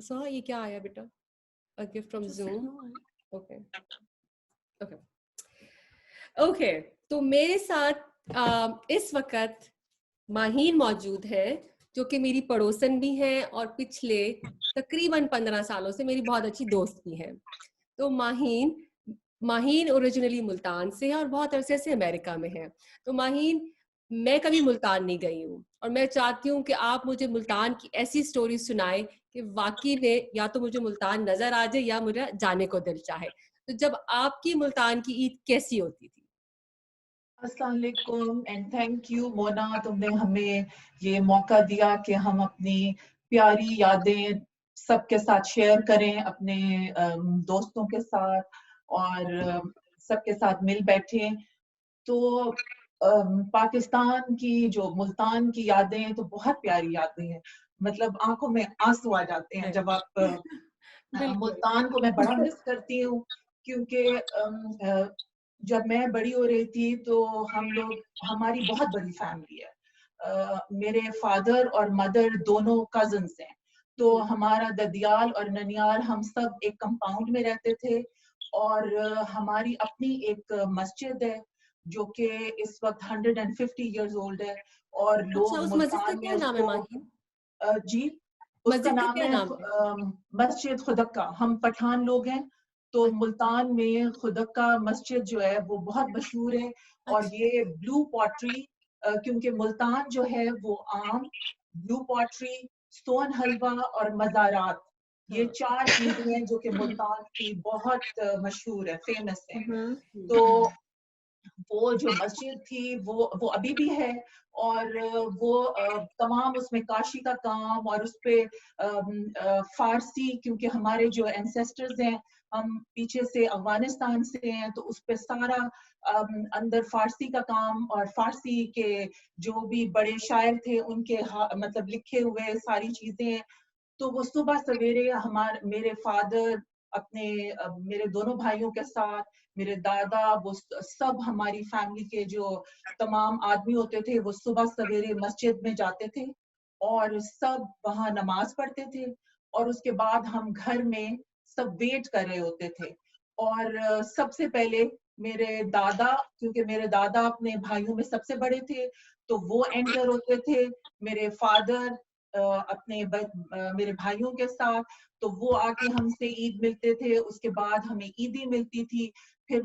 सो ये क्या आया बेटा? A gift from zoom. Okay okay okay, तो मेरे साथ इस वक्त माहीन मौजूद है, जो कि मेरी पड़ोसन भी है और पिछले तकरीबन 15 सालों से मेरी बहुत अच्छी दोस्त भी है। तो माहीन ओरिजिनली मुल्तान से है और बहुत अरसे से अमेरिका में है। तो माहीन, मैं कभी मुल्तान नहीं गई हूँ और मैं चाहती हूँ कि आप मुझे मुल्तान की ऐसी स्टोरी सुनाएं कि वाकई में या तो मुझे मुल्तान नजर आ जाए या मुझे जाने को दिल चाहे। तो जब आपकी मुल्तान की ईद कैसी होती थी? अस्सलाम वालेकुम एंड थैंक यू मोना, तुमने हमें ये मौका दिया कि हम अपनी प्यारी यादें सबके साथ शेयर करें, अपने दोस्तों के साथ और सबके साथ मिल बैठे। तो पाकिस्तान की जो मुल्तान की यादें तो बहुत प्यारी यादें हैं, मतलब आंखों में आंसू आ जाते हैं जब आप मुल्तान को मैं बड़ा मिस करती हूँ, क्योंकि जब मैं बड़ी हो रही थी तो हमारी बहुत बड़ी फैमिली है। मेरे फादर और मदर दोनों कजन्स हैं, तो हमारा ददियाल और ननियाल हम सब एक कंपाउंड में रहते थे, और हमारी अपनी एक मस्जिद है जो कि इस वक्त 150 इयर्स ओल्ड है, और अच्छा, लोग उस मस्जिद का मुल्तान में क्या नाम है उसको माहीन? जी, उसका मस्जिद का नाम क्या है नाम है? मस्जिद खुदक्का। हम पठान लोग हैं, तो मुल्तान में खुदक्का मस्जिद जो है वो बहुत मशहूर है। और अच्छा, ये ब्लू पॉटरी, क्योंकि मुल्तान जो है वो आम, ब्लू पॉटरी, स्टोन हलवा और मज़ारात, ये हाँ। 4 चीजें हैं जो कि मुल्तान की बहुत मशहूर है, फेमस है। हम्म। तो वो जो मस्जिद थी वो अभी भी है, और वो तमाम उसमें काशी का काम, और उस पे फारसी, क्योंकि हमारे जो एंसेस्टर्स हैं हम पीछे से अफगानिस्तान से हैं, तो उस पे सारा अंदर फारसी का काम, और फारसी के जो भी बड़े शायर थे उनके मतलब लिखे हुए सारी चीजें हैं। तो वो सुबह सवेरे मेरे फादर अपने मेरे दोनों भाइयों के साथ, मेरे दादा, वो सब हमारी फैमिली के जो तमाम आदमी होते थे वो सुबह सवेरे मस्जिद में जाते थे और सब वहां नमाज पढ़ते थे, और उसके बाद हम घर में सब वेट कर रहे होते थे। और सबसे पहले मेरे दादा, क्योंकि मेरे दादा अपने भाइयों में सबसे बड़े थे, तो वो एंटर होते थे। मेरे फादर मेरे भाइयों के साथ, तो वो आके हमसे ईद मिलते थे, उसके बाद हमें ईदी मिलती थी। फिर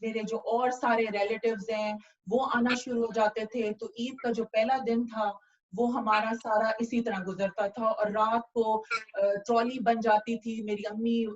मेरे जो और सारे रिलेटिव्स हैं वो आना शुरू हो जाते थे। तो ईद का जो पहला दिन था वो हमारा सारा इसी तरह गुजरता था, और रात को ट्रॉली बन जाती थी। मेरी अम्मी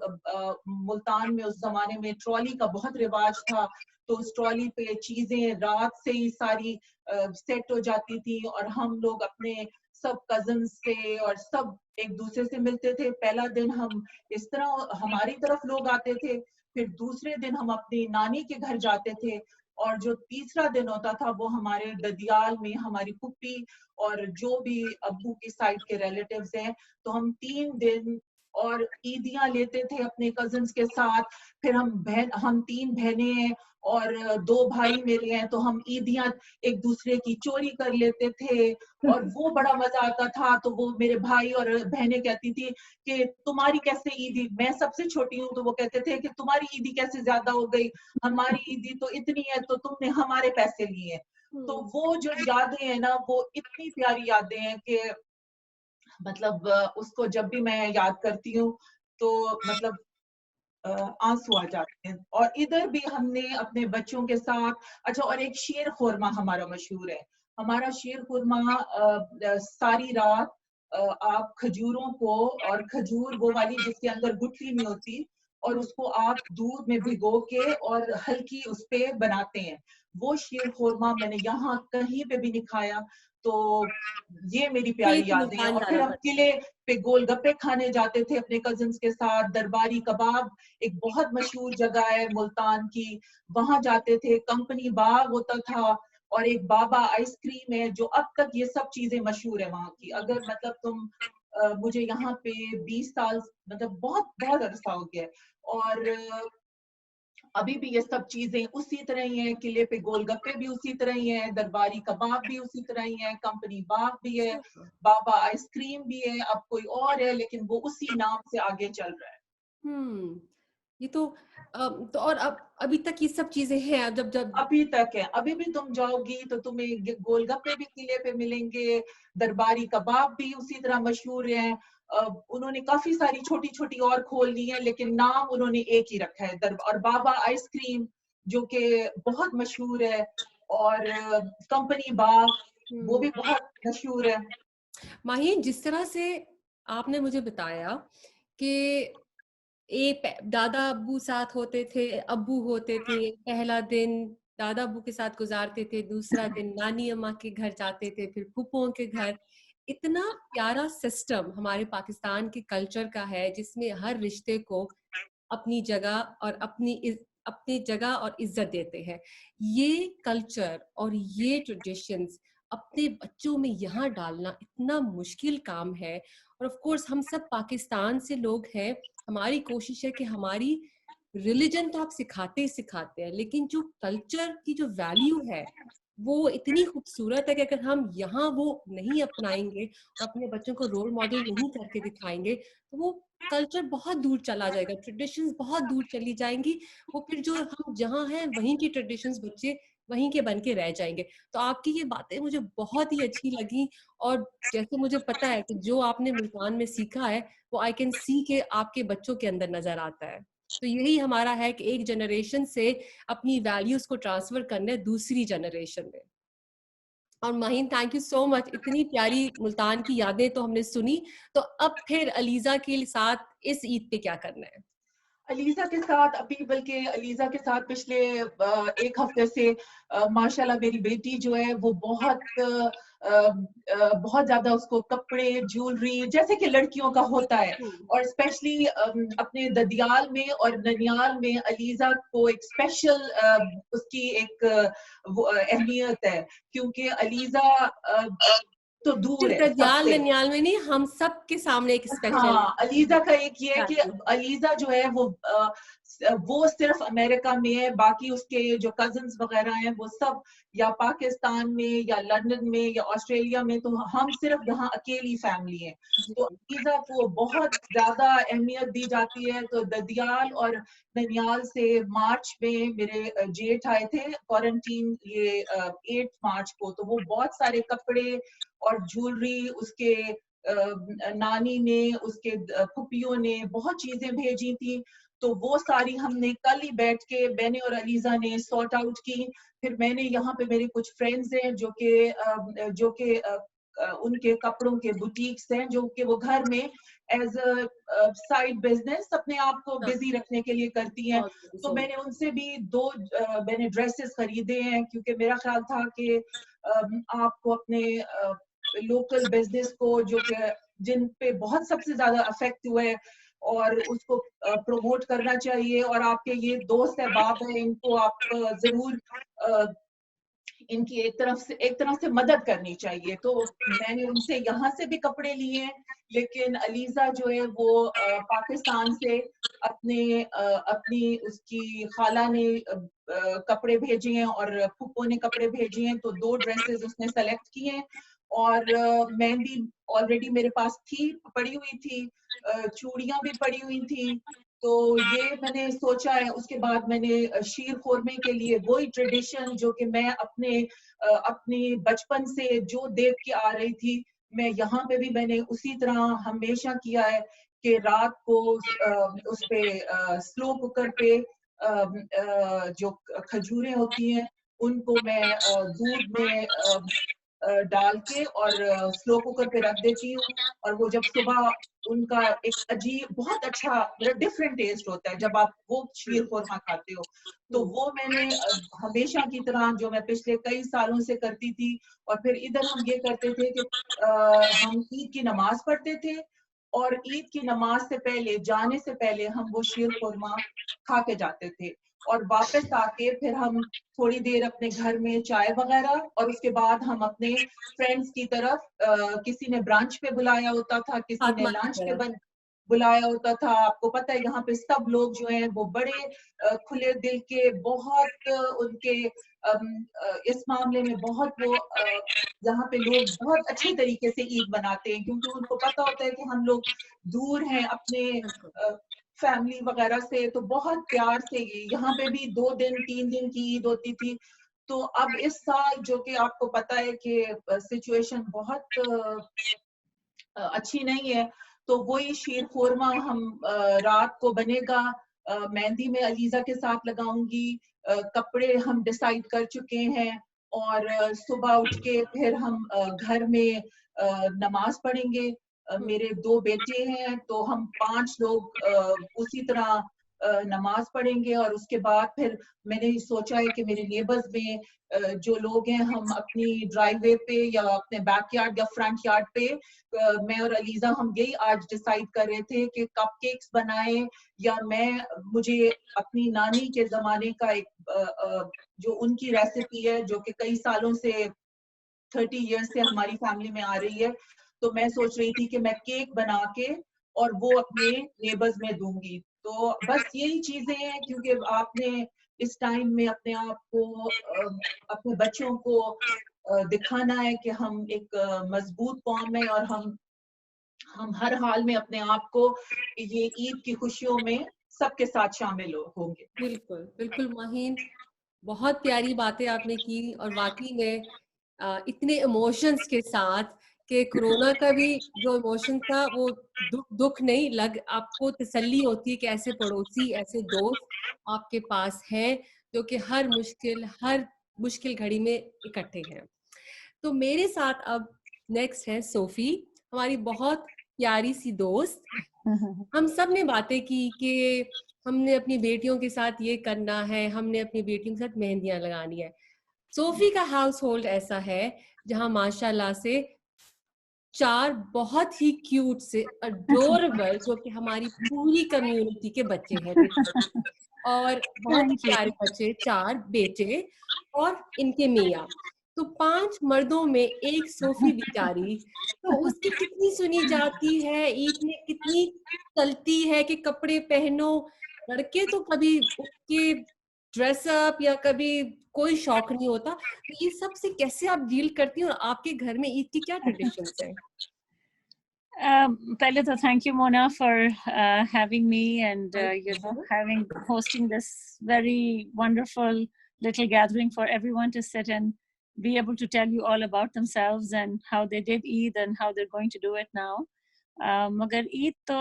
मुल्तान में उस जमाने में ट्रॉली का बहुत रिवाज था, तो उस ट्रॉली पे चीजें रात से ही सारी सेट हो जाती थी, और हम लोग अपने सब कजन से और सब एक दूसरे से मिलते थे। पहला दिन हम इस तरह हमारी तरफ लोग आते थे, फिर दूसरे दिन हम अपनी नानी के घर जाते थे, और जो तीसरा दिन होता था वो हमारे ददियाल में हमारी पुप्पी और जो भी अब्बू की साइड के रिलेटिव्स हैं, तो हम 3 दिन और ईदियां लेते थे अपने कजिन्स के साथ। फिर हम 3 बहनें हैं और 2 भाई मेरे हैं, तो हम ईदियां एक दूसरे की चोरी कर लेते थे और वो बड़ा मजा आता था। तो वो मेरे भाई और बहनें कहती थी कि तुम्हारी कैसे ईदी, मैं सबसे छोटी हूँ, तो वो कहते थे कि तुम्हारी ईदी कैसे ज्यादा हो गई, हमारी ईदी तो इतनी है तो तुमने हमारे पैसे लिए। तो वो जो यादें हैं ना, वो इतनी प्यारी यादें हैं कि मतलब उसको जब भी मैं याद करती हूँ तो मतलब आंसू आ जाते हैं। और इधर भी हमने अपने बच्चों के साथ, अच्छा, और एक शीर खुरमा हमारा मशहूर है। हमारा शीर खुरमा सारी रात आप खजूरों को, और खजूर वो वाली जिसके अंदर गुठली नहीं होती, और उसको आप दूध में भिगो के और हल्की उस पे बनाते हैं। वो शीर खुरमा मैंने यहाँ कहीं पे भी नहीं खाया। तो ये मेरी ये प्यारी तो यादें हैं। मुल्तान और फिर जाना हम पड़ता किले पे गोलगप्पे खाने जाते थे अपने कजिन्स के साथ। दरबारी कबाब एक बहुत मशहूर जगह है मुल्तान की, वहां जाते थे। कंपनी बाग होता था, और एक बाबा आइसक्रीम है, जो अब तक ये सब चीजें मशहूर है वहां की। अगर मतलब तुम मुझे यहाँ पे 20 साल, मतलब बहुत बहुत अरसा हो गया है, और अभी भी ये सब चीजें उसी तरह ही हैं। किले पे गोलगप्पे भी उसी तरह ही हैं, दरबारी कबाब भी उसी तरह ही है, कंपनी बाग भी है, है। बाबा आइसक्रीम भी है। अब कोई और है, लेकिन वो उसी नाम से आगे चल रहा है। ये तो तो और अब अभी तक ये सब चीजें हैं। जब जब अभी तक है, अभी भी तुम जाओगी तो तुम्हें गोलगप्पे भी किले पे मिलेंगे, दरबारी कबाब भी उसी तरह मशहूर हैं। उन्होंने काफी सारी छोटी छोटी और खोल ली है, लेकिन नाम उन्होंने एक ही रखा है। और बाबा आइसक्रीम जो कि बहुत मशहूर है, और कंपनी बाग वो भी बहुत मशहूर है। माहीन, जिस तरह से आपने मुझे बताया कि दादा अब्बू साथ होते थे, अब्बू होते थे, पहला दिन दादा अब्बू के साथ गुजारते थे, दूसरा दिन नानी अम्मा के घर जाते थे, फिर फूफों के घर। इतना प्यारा सिस्टम हमारे पाकिस्तान के कल्चर का है, जिसमें हर रिश्ते को अपनी जगह और अपनी जगह और इज्जत देते हैं। ये कल्चर और ये ट्रेडिशंस अपने बच्चों में यहाँ डालना इतना मुश्किल काम है। और ऑफ कोर्स हम सब पाकिस्तान से लोग हैं, हमारी कोशिश है कि हमारी रिलीजन तो आप सिखाते ही सिखाते हैं, लेकिन जो कल्चर की जो वैल्यू है वो इतनी खूबसूरत है कि अगर हम यहाँ वो नहीं अपनाएंगे और अपने बच्चों को रोल मॉडल नहीं करके दिखाएंगे, तो वो कल्चर बहुत दूर चला जाएगा, ट्रेडिशंस बहुत दूर चली जाएंगी। वो फिर जो हम जहाँ हैं वहीं की ट्रेडिशंस बच्चे वहीं के बन के रह जाएंगे। तो आपकी ये बातें मुझे बहुत ही अच्छी लगी। और जैसे मुझे पता है कि जो आपने मुल्तान में सीखा है वो आई कैन सी के आपके बच्चों के अंदर नजर आता है। तो यही हमारा है कि एक जनरेशन से अपनी वैल्यूज को ट्रांसफर करना है दूसरी जनरेशन में। और Maheen, thank you so much. इतनी प्यारी मुल्तान की यादें तो हमने सुनी। तो अब फिर अलीजा के साथ इस ईद पे क्या करना है? अलीजा के साथ अभी, बल्कि अलीजा के साथ पिछले 1 हफ्ते से माशाल्लाह मेरी बेटी जो है वो बहुत ज्यादा, उसको कपड़े, ज्वेलरी, जैसे कि लड़कियों का होता है, और स्पेशली अपने ददियाल में और ननियाल में अलीजा को एक स्पेशल उसकी एक अहमियत है, क्योंकि अलीजा तो दूर सिर्फ है ददियाल सबसे। ननियाल में नहीं, हम सब के सामने एक स्पेशल हाँ, अलीजा का एक ये है कि वैल्यू। अलीजा जो है वो सिर्फ अमेरिका में है, बाकी उसके जो कजिन्स वगैरह हैं वो सब या पाकिस्तान में या लंदन में या ऑस्ट्रेलिया में, तो हम सिर्फ यहाँ अकेली फैमिली है। तो अलीजा को बहुत ज्यादा अहमियत दी जाती है। तो ददियाल और ननियाल से मार्च में मेरे जेठ आए थे क्वारंटीन, ये 8 मार्च को। तो वो बहुत सारे कपड़े और ज्वेलरी उसके नानी ने, उसके फुफियों ने बहुत चीजें भेजी थी। तो वो सारी हमने कल ही बैठ के मैंने और अलीजा ने सॉर्ट आउट की। फिर मैंने यहाँ पे मेरे कुछ फ्रेंड्स हैं जो कि उनके कपड़ों के बुटीक्स हैं, जो कि वो घर में एज अ साइड बिजनेस अपने आप को बिजी रखने के लिए करती हैं। तो मैंने उनसे भी मैंने ड्रेसेस खरीदे हैं, क्योंकि मेरा ख्याल था कि आपको अपने लोकल बिजनेस को, जो कि जिन पे बहुत सबसे ज्यादा अफेक्ट हुआ है, और उसको प्रमोट करना चाहिए। और आपके ये दोस्त है, बाप है, इनको आप जरूर इनकी एक तरह से मदद करनी चाहिए। तो मैंने उनसे यहाँ से भी कपड़े लिए, लेकिन अलीजा जो है वो पाकिस्तान से अपनी उसकी खाला ने कपड़े भेजे हैं और फूफो ने कपड़े भेजे हैं, तो 2 ड्रेसेस उसने सेलेक्ट किए हैं। और मैं भी ऑलरेडी मेरे पास थी, पड़ी हुई थी, चूड़ियां भी पड़ी हुई थी। तो ये मैंने सोचा है। उसके बाद मैंने शीर खोरमे के लिए वही ट्रेडिशन जो कि मैं अपने बचपन से जो देख के आ रही थी, मैं यहाँ पे भी मैंने उसी तरह हमेशा किया है कि रात को उस पे स्लो कुकर पे जो खजूरें होती हैं उनको मैं दूध में डाल के और स्लो कुकर पे रख देती हूँ। और वो जब सुबह उनका एक अजीब बहुत अच्छा डिफरेंट टेस्ट होता है जब आप वो शीर खोरमा खाते हो। तो वो मैंने हमेशा की तरह जो मैं पिछले कई सालों से करती थी। और फिर इधर हम ये करते थे कि हम ईद की नमाज पढ़ते थे और ईद की नमाज से पहले जाने से पहले हम वो शीर खोरमा खा के जाते थे। और वापस आके फिर हम थोड़ी देर अपने घर में चाय वगैरह, और उसके बाद हम अपने फ्रेंड्स की तरफ किसी ने ब्रांच पे बुलाया होता था, किसी ने फातिमा की लंच पे तरफ। बुलाया होता था। आपको पता है यहाँ पे सब लोग जो हैं वो बड़े खुले दिल के, बहुत उनके इस मामले में बहुत वो यहाँ पे लोग बहुत अच्छे तरीके से ईद मनाते हैं, क्योंकि उनको पता होता है कि हम लोग दूर हैं अपने फैमिली वगैरह से। तो बहुत प्यार से यहाँ पे भी 2 दिन 3 दिन की ईद होती थी। तो अब इस साल जो कि आपको पता है कि सिचुएशन बहुत अच्छी नहीं है, तो वही शीर खोरमा हम रात को बनेगा। मेहंदी में अलीजा के साथ लगाऊंगी। कपड़े हम डिसाइड कर चुके हैं और सुबह उठ के फिर हम घर में नमाज पढ़ेंगे। मेरे 2 बेटे हैं तो हम 5 लोग उसी तरह नमाज पढ़ेंगे। और उसके बाद फिर मैंने सोचा है कि मेरे नेबर्स में जो लोग हैं, हम अपनी ड्राइववे पे या अपने बैकयार्ड या फ्रंट यार्ड पे मैं और अलीजा हम यही आज डिसाइड कर रहे थे कि कपकेक्स बनाएं, या मुझे अपनी नानी के जमाने का एक जो उनकी रेसिपी है जो कि कई सालों से 30 ईयर्स से हमारी फैमिली में आ रही है, तो मैं सोच रही थी कि मैं केक बना के और वो अपने नेबर्स में दूंगी। तो बस यही चीजें हैं, क्योंकि आपने इस टाइम में अपने आप को अपने बच्चों को दिखाना है कि हम एक मजबूत कौम है और हम हर हाल में अपने आप को ये ईद की खुशियों में सबके साथ शामिल होंगे। बिल्कुल बिल्कुल माहीन, बहुत प्यारी बातें आपने की और वाकई में इतने इमोशंस के साथ कि कोरोना का भी जो इमोशन था वो दुख नहीं लग, आपको तसल्ली होती है कि ऐसे पड़ोसी ऐसे दोस्त आपके पास हैं जो कि हर मुश्किल घड़ी में इकट्ठे हैं। तो मेरे साथ अब नेक्स्ट है सोफी, हमारी बहुत प्यारी सी दोस्त। हम सब ने बातें की कि हमने अपनी बेटियों के साथ ये करना है, हमने अपनी बेटियों के साथ मेहंदियां लगानी है। सोफी का हाउस होल्ड ऐसा है जहां माशाल्लाह से 4 बहुत ही क्यूट से अडोरेबल, जो कि हमारी पूरी कम्युनिटी के बच्चे हैं और बहुत ही प्यारे बच्चे, 4 बेटे और इनके मियाँ। तो 5 मर्दों में एक सोफी बेचारी, तो उसकी कितनी सुनी जाती है, ईद में कितनी चलती है कि कपड़े पहनो। लड़के तो कभी उसके ड्रेसअप या कभी कोई शौक नहीं होता। तो ये सब से कैसे आप डील करती हैं और आपके घर में ईद की क्या ट्रेडिशंस हैं? पहले तो thank you Mona for having me and hosting this very wonderful little gathering for everyone to sit and be able to tell you all about themselves and how they did Eid and how they're going to do it now. मगर ईद तो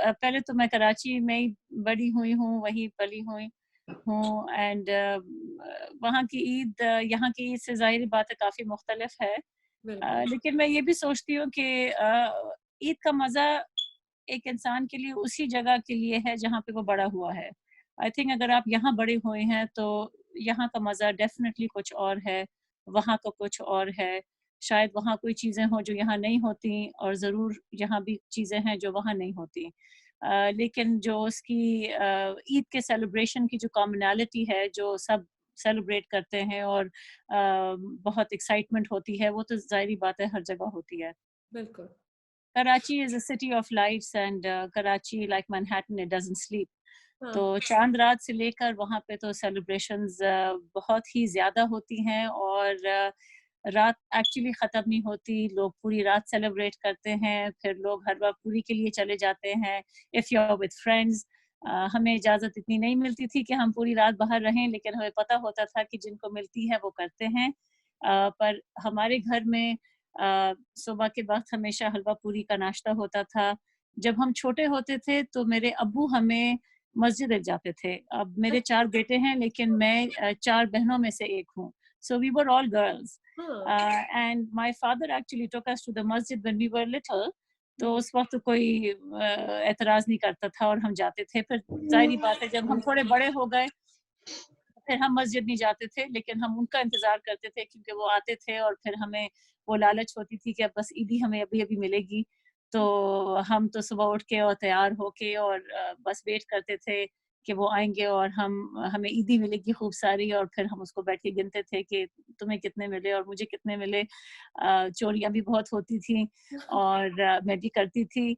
पहले तो मैं कराची में ही बड़ी हुई हूँ, वहीं पली हुई हूँ एंड वहाँ की ईद यहाँ की ईद से ज़ाहिर बात है काफ़ी मुख्तलिफ है। लेकिन मैं ये भी सोचती हूँ कि ईद का मज़ा एक इंसान के लिए उसी जगह के लिए है जहाँ पे वो बड़ा हुआ है। आई थिंक अगर आप यहाँ बड़े हुए हैं तो यहाँ का मज़ा डेफिनेटली कुछ और है, वहाँ का कुछ और है। शायद वहाँ कोई चीज़ें हों जो यहाँ नहीं होती और ज़रूर यहाँ भी चीज़ें हैं जो वहाँ नहीं होती। लेकिन जो उसकी ईद के सेलिब्रेशन की जो कॉमनैलिटी है, जो सेलिब्रेट करते हैं और बहुत एक्साइटमेंट होती है, वो तो जाहिर बात है हर जगह होती है। बिल्कुल। Karachi is a city of lights and Karachi like Manhattan, it doesn't sleep. हाँ, तो चांद रात से लेकर वहाँ पे तो सेलिब्रेशंस बहुत ही ज़्यादा होती हैं और रात एक्चुअली ख़त्म नहीं होती, लोग पूरी रात सेलिब्रेट करते हैं, फिर लोग हलवा पूरी के लिए चले जाते हैं if you are with friends. हमें इजाज़त इतनी नहीं मिलती थी कि हम पूरी रात बाहर रहें, लेकिन हमें पता होता था कि जिनको मिलती है वो करते हैं। पर हमारे घर में सुबह के वक्त हमेशा हलवा पूरी का नाश्ता होता था। जब हम छोटे होते थे तो मेरे अब्बू हमें मस्जिद ले जाते थे। अब मेरे 4 बेटे हैं, लेकिन मैं 4 बहनों में से एक हूँ। So we were all girls. हाँ, And my father actually took us to the masjid when we were little. तो उस वक्त कोई एतराज़ नहीं करता था और हम जाते थे। फिर ज़ाहिर बात है जब हम थोड़े बड़े हो गए फिर हम मस्जिद नहीं जाते थे, लेकिन हम उनका इंतज़ार करते थे क्योंकि वो आते थे और फिर हमें वो लालच होती थी कि अब बस ईदी हमें अभी-अभी मिलेगी। तो हम तो सुबह उठ के और तैयार होके और बस वेट करते थे कि वो आएँगे और हमें ईदी मिलेगी खूब सारी और फिर हम उसको बैठ के गिनते थे कि तुम्हें कितने मिले और मुझे कितने मिले। चोरियाँ भी बहुत होती थी और मैं भी करती थी।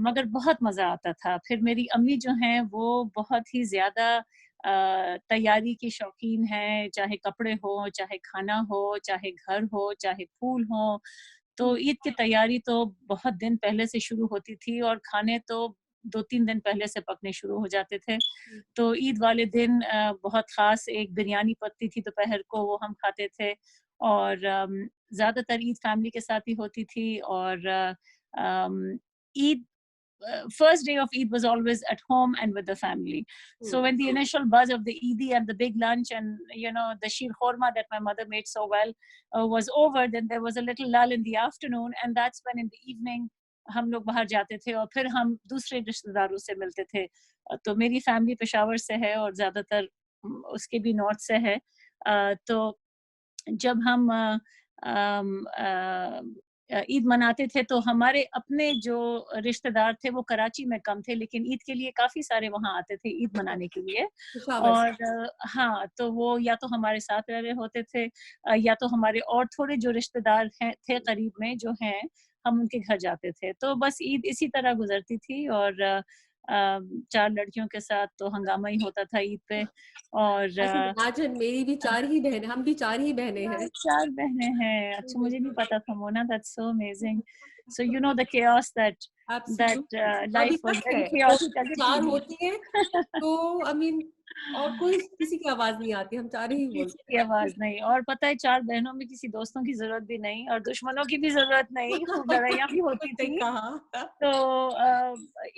मगर बहुत मज़ा आता था। फिर मेरी अम्मी जो हैं वो बहुत ही ज़्यादा तैयारी की शौकीन हैं, चाहे कपड़े हो, चाहे खाना हो, चाहे घर हो, चाहे फूल हो। तो ईद की तैयारी तो बहुत दिन पहले से शुरू होती थी और खाने तो 2-3 दिन पहले से पकने शुरू हो जाते थे। तो ईद वाले दिन बहुत ख़ास एक बिरयानी पकती थी दोपहर को, वो हम खाते थे और ज़्यादातर ईद फैमिली के साथ ही होती थी और Eid first day of Eid was always at home and with the family. So when the initial buzz of the Eid and the big lunch and the sheer khorma that my mother made so well was over, then there was a little lull in the afternoon, and that's when in the evening हम लोग बाहर जाते थे और फिर हम दूसरे रिश्तेदारों से मिलते थे। तो मेरी फैमिली पेशावर से है और ज़्यादातर उसके भी नॉर्थ से है। तो जब हम ईद मनाते थे तो हमारे अपने जो रिश्तेदार थे वो कराची में कम थे, लेकिन ईद के लिए काफ़ी सारे वहाँ आते थे ईद मनाने के लिए। और हाँ, तो वो या तो हमारे साथ रह रहे होते थे या तो हमारे और थोड़े जो रिश्तेदार थे करीब में जो हैं, हम उनके घर जाते थे। तो बस ईद इसी तरह गुजरती थी और 4 लड़कियों के साथ तो हंगामा ही होता था ईद पे। और इमेजिन मेरी भी 4 ही बहन, हम भी 4 ही बहनें हैं। 4 बहनें हैं। अच्छा, मुझे नहीं पता था Mona, that's so amazing. So you know the chaos that life was very chaotic as a 4 teen. होती हैं तो आई मीन और कोई किसी की आवाज नहीं आती, हम 4 ही बोलते किसी की आवाज नहीं। और पता है 4 बहनों में किसी दोस्तों की जरूरत भी नहीं और दुश्मनों की भी जरूरत नहीं, खूब लड़ाइयाँ भी होती थी। तो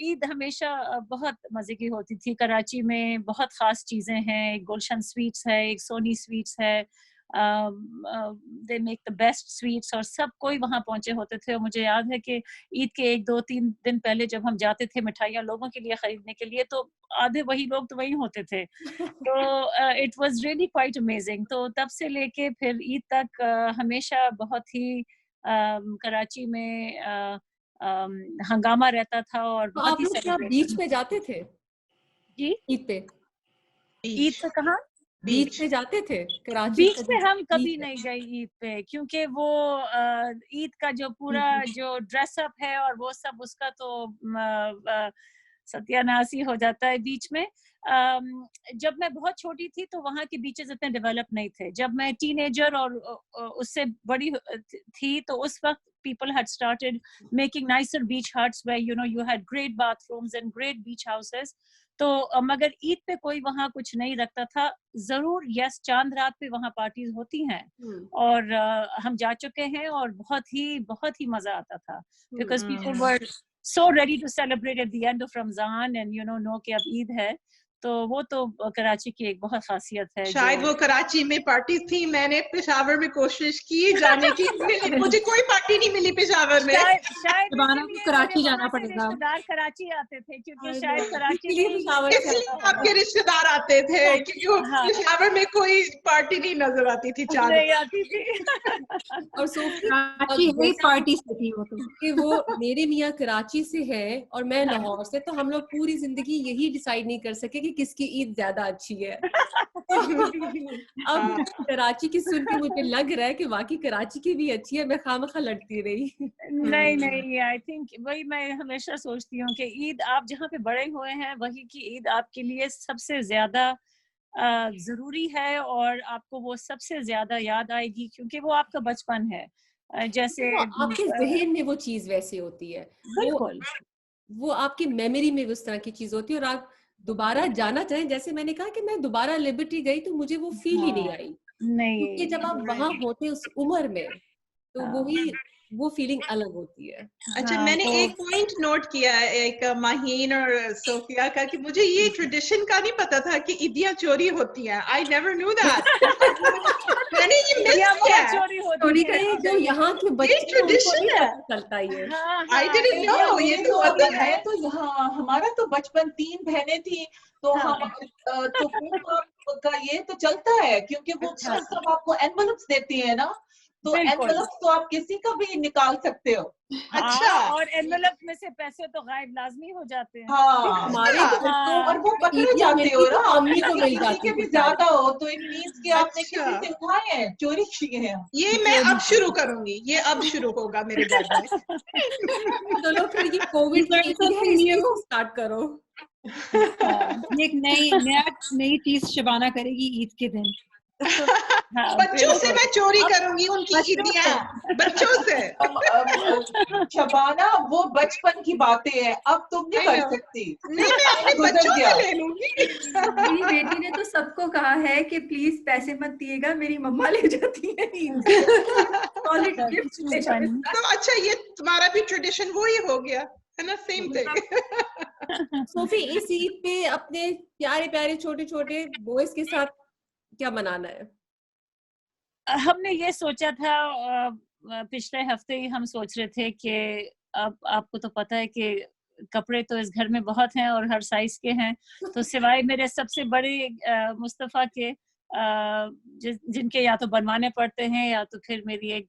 ईद हमेशा बहुत मजे की होती थी। कराची में बहुत खास चीजें हैं, एक गुलशन स्वीट्स है, एक सोनी स्वीट्स है, they make the best sweets और सब कोई वहाँ पहुंचे होते थे। और मुझे याद है कि ईद के 1-2-3 दिन पहले जब हम जाते थे मिठाइयाँ लोगों के लिए खरीदने के लिए, तो आधे वही लोग तो वहीं होते थे। तो it was really quite amazing. तो तब से लेके फिर ईद तक हमेशा बहुत ही कराची में हंगामा रहता था और तो बहुत आप ही लोग क्या बीच पे जाते थे जी ईद पे? ईद पे कहाँ? बीच पे जाते थे कराची? बीच पे हम कभी नहीं गए ईद पे, क्योंकि वो ईद का जो पूरा जो ड्रेसअप है और वो सब उसका तो सत्यानाश ही हो जाता है बीच में। जब मैं बहुत छोटी थी तो वहाँ के बीचेस इतने डेवलप नहीं थे। जब मैं टीनेजर और उससे बड़ी थी तो उस वक्त people had started making nicer beach huts where you had great bathrooms and great beach houses. तो मगर ईद पे कोई वहाँ कुछ नहीं रखता था। जरूर यस, चांद रात पे वहाँ पार्टीज होती हैं और हम जा चुके हैं और बहुत ही मजा आता था, because people were so ready to celebrate at the end of Ramzan and know कि अब ईद है। तो वो तो कराची की एक बहुत खासियत है। शायद वो कराची में पार्टी थी, मैंने पेशावर में कोशिश की जाने की, मुझे कोई पार्टी नहीं मिली पेशावर में। शायद कराची जाना पड़ेगा। रिश्तेदार कराची आते थे क्योंकि शायद कराची इसलिए आपके रिश्तेदार आते थे क्योंकि पेशावर में कोई पार्टी नहीं नजर आती थी, नहीं आती थी। और सोफी पार्टी से थी वो तो, कि वो मेरे मियाँ कराची से है और मैं लाहौर से, तो हम लोग पूरी जिंदगी यही डिसाइड नहीं कर सके कि किसकी ईद ज्यादा अच्छी है। अब कराची की सुन के मुझे लग रहा है कि वाकई कराची की भी अच्छी है, मैं खामखा लड़ती रही। नहीं नहीं, आई थिंक वही मैं हमेशा सोचती हूँ कि ईद आप जहाँ पे बड़े हुए हैं वही की ईद आपके लिए सबसे ज्यादा जरूरी है और आपको वो सबसे ज्यादा याद आएगी क्योंकि वो आपका बचपन है। जैसे वो आपके जहन में वो चीज वैसी होती है, बिल्कुल वो आपकी मेमोरी में उस तरह की चीज होती है, और आप दोबारा जाना चाहें, जैसे मैंने कहा कि मैं दोबारा लिबर्टी गई तो मुझे वो फील ही नहीं आई, क्योंकि जब आप वहां होते उस उम्र में तो वो फीलिंग अलग होती है। अच्छा, मैंने एक पॉइंट नोट किया है, एक माहीन और सोफिया का, कि मुझे ये ट्रेडिशन का नहीं पता था कि ईदियां चोरी होती हैं। I never knew that. मैंने ये मिस किया है। चोरी का ये जो यहाँ के बच्चे हैं, उनको ट्रेडिशन नहीं है। पता चलता ये। आई डिडंट नो ये तो होता है। मैं तो यहाँ हमारा तो बचपन 3 बहनें थी तो हम तो फूफा का ये तो चलता है क्योंकि वो सब आपको एनवलप्स देती है ना, तो एनवलप्स तो आप किसी का भी निकाल सकते हो। अच्छा, और एनवलप में से पैसे तो गायब लाजमी हो जाते हैं। हाँ, हमारे और वो पकड़े जाते हो ना, अम्मी को मिल किसी जाती के भी है। ज्यादा हो तो इट मींस कि आपने किसी से उठाए हैं, चोरी किए हैं। ये मैं अब शुरू करूंगी, ये अब शुरू होगा मेरे घर में। चलो फिर ये कोविड की ईद है, इसको स्टार्ट करो। ये एक नई चीज शबाना करेगी ईद के दिन। बच्चों से मैं चोरी करूंगी उनकी ईदियां, बच्चों से। शबाना वो बचपन की बातें हैं, अब तुम नहीं कर सकती। नहीं, मैं अपने बच्चों से ले लूंगी। मेरी बेटी ने तो सबको कहा है कि प्लीज पैसे मत दिएगा, मेरी मम्मा ले जाती है सॉलिड गिफ्ट। तो अच्छा, ये तुम्हारा भी ट्रेडिशन वो ही हो गया है ना, सेम थिंग। सोफी, इस ईद पे अपने प्यारे प्यारे छोटे छोटे बॉयज के साथ क्या मनाना है? हमने ये सोचा था, पिछले हफ्ते ही हम सोच रहे थे कि अब आपको तो पता है कि कपड़े तो इस घर में बहुत हैं और हर साइज के हैं, तो सिवाय मेरे सबसे बड़े मुस्तफा के जिनके या तो बनवाने पड़ते हैं या तो फिर मेरी एक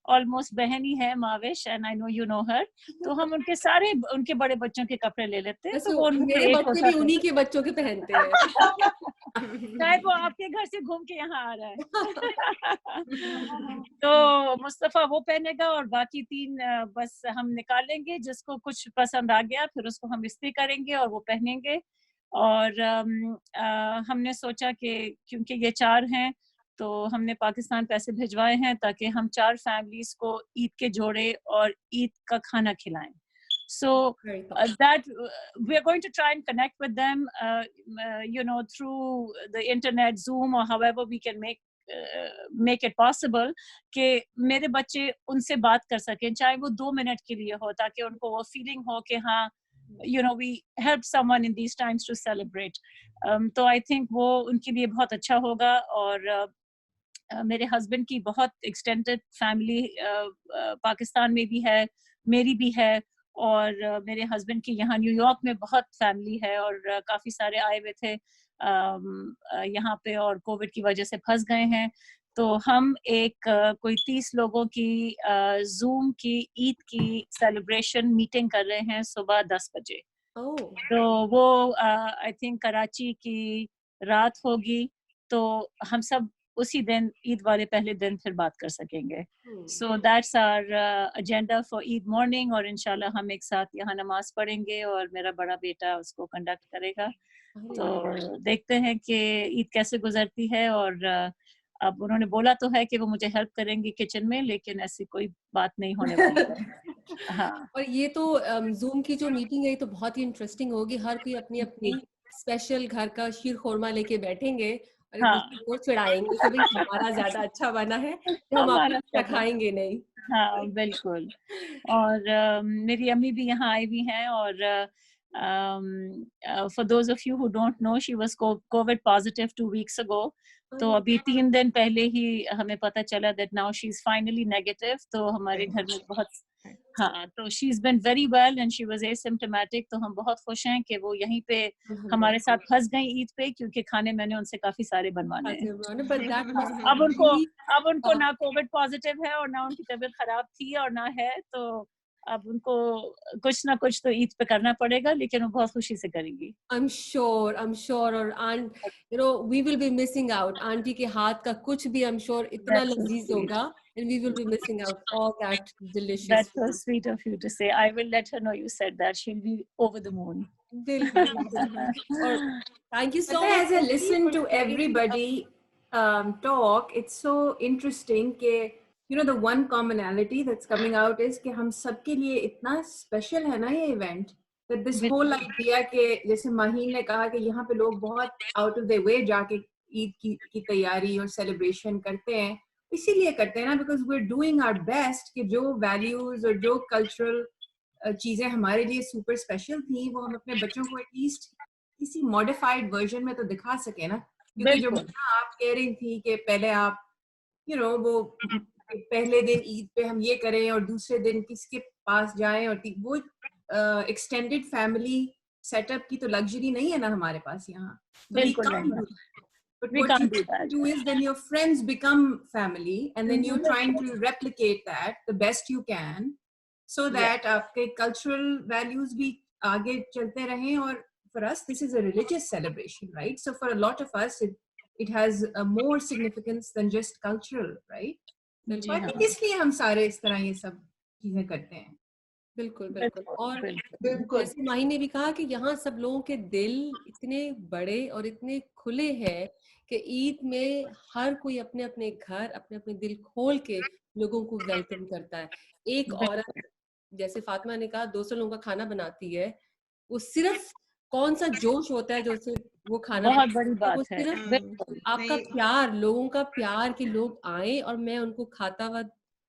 ऑलमोस्ट बहन ही है Mavish, and I know you know her, तो हम उनके बड़े बच्चों के कपड़े ले लेते हैं। तो वो मेरे बच्चे भी उन्हीं के बच्चों के पहनते हैं। शायद वो आपके घर से घूम के यहाँ आ रहा है। तो मुस्तफा वो पहनेगा और बाकी 3 बस हम निकालेंगे, जिसको कुछ पसंद आ गया फिर उसको हम इस्त्री करेंगे और वो पहनेंगे। और हमने सोचा कि क्योंकि ये 4 हैं तो हमने पाकिस्तान पैसे भिजवाए हैं ताकि हम 4 फैमिलीज को ईद के जोड़े और ईद का खाना खिलाएं। So that we are going to try and connect with them, through the internet, Zoom, or however we can make it possible कि मेरे बच्चे उनसे बात कर सकें, चाहे वो 2 मिनट के लिए हो, ताकि उनको वो फीलिंग हो कि हाँ, we help someone in these times to celebrate. तो I think वो उनके लिए बहुत अच्छा होगा। और मेरे हस्बैंड की बहुत एक्सटेंडेड फैमिली पाकिस्तान में भी है, मेरी भी है, और मेरे हस्बैंड की यहाँ न्यूयॉर्क में बहुत फैमिली है, और काफ़ी सारे आए हुए थे यहाँ पे और कोविड की वजह से फंस गए हैं। तो हम एक कोई 30 लोगों की जूम की ईद की सेलिब्रेशन मीटिंग कर रहे हैं सुबह 10 बजे। तो वो आई थिंक कराची की रात होगी, तो हम सब उसी दिन ईद वाले पहले दिन फिर बात कर सकेंगे। So that's our agenda for Eid morning, और इंशाल्लाह हम एक साथ यहाँ नमाज पढ़ेंगे और मेरा बड़ा बेटा उसको कंडक्ट करेगा। तो देखते हैं कि ईद कैसे गुजरती है। और अब उन्होंने बोला तो है कि वो मुझे हेल्प करेंगी किचन में, लेकिन ऐसी कोई बात नहीं होने वाली है। हाँ, और ये तो जूम की जो मीटिंग है तो बहुत ही इंटरेस्टिंग होगी। हर कोई अपनी अपनी स्पेशल घर का शीर खोरमा लेके बैठेंगे और दूसरे को चिढ़ाएंगे कि भाई हमारा ज्यादा अच्छा बना है, तो हम आपको खाएंगे नहीं। हाँ बिल्कुल। और मेरी अम्मी भी यहाँ आई हुई हैं, और for those of you who don't know, she was COVID positive 2 weeks ago. तो अभी 3 दिन पहले ही हमें पता चला that now she's finally negative. तो हमारे घर में बहुत, हाँ, तो she's been very well and she was asymptomatic. तो हम बहुत खुश हैं कि वो यहीं पे हमारे साथ फंस गई ईद पे, क्योंकि खाने मैंने उनसे काफी सारे बनवाने हैं। अब उनको ना कोविड पॉजिटिव है और ना उनकी तबीयत खराब थी और ना है, तो अब उनको कुछ ना कुछ तो ईद पे करना पड़ेगा, लेकिन वो बहुत खुशी से करेंगी। I'm sure. और we will be missing out. Aunty के हाथ का कुछ भी I'm sure इतना That's so लजीज sweet. होगा, and we will be missing out all that delicious That's so food. sweet of you to say. I will let her know you said that. She'll be over the moon. बिल्कुल, बिल्कुल. और thank you so much. As I Aunty, listen for to sharing everybody talk, it's so interesting कि the one commonality that's coming out is कि हम सबके लिए इतना special है ना ये event, that this whole idea कि जैसे माहीन ने कहा कि यहाँ पे लोग बहुत out of their way जाके ईद की तैयारी और celebration करते हैं, इसीलिए करते हैं ना, because we're doing our best कि जो values और जो cultural चीजें हमारे लिए super special थी वो हम अपने बच्चों को at least किसी मॉडिफाइड वर्जन में तो दिखा सके ना, क्योंकि जो आप कह रही थी कि पहले आप वो पहले दिन ईद पे हम ये करें और दूसरे दिन किसके पास जाएं, और वो एक्सटेंडेड फैमिली सेटअप की तो लग्जरी नहीं है ना हमारे पास यहाँ. बिल्कुल नहीं. But what you do is then your friends become family and then you're trying to replicate that the best you can so that आपके cultural values भी आगे चलते रहें. और for us this is a religious celebration, right? So for a lot of us it has a more significance than just cultural, right? So I think इसलिए हम सारे इस तरह ये सब चीजें करते हैं. बिल्कुल बिल्कुल. और जैसे माही ने भी कहा कि यहाँ सब लोगों के दिल इतने बड़े और इतने खुले हैं कि ईद में हर कोई अपने अपने घर अपने अपने दिल खोल के लोगों को वेलकम करता है. एक औरत जैसे फातिमा ने कहा 200 लोगों का खाना बनाती है, वो सिर्फ कौन सा जोश होता है जो से वो खाना बहुत बड़ी बात वो है. सिर्फ आपका प्यार, लोगों का प्यार कि लोग आए और मैं उनको खाता हुआ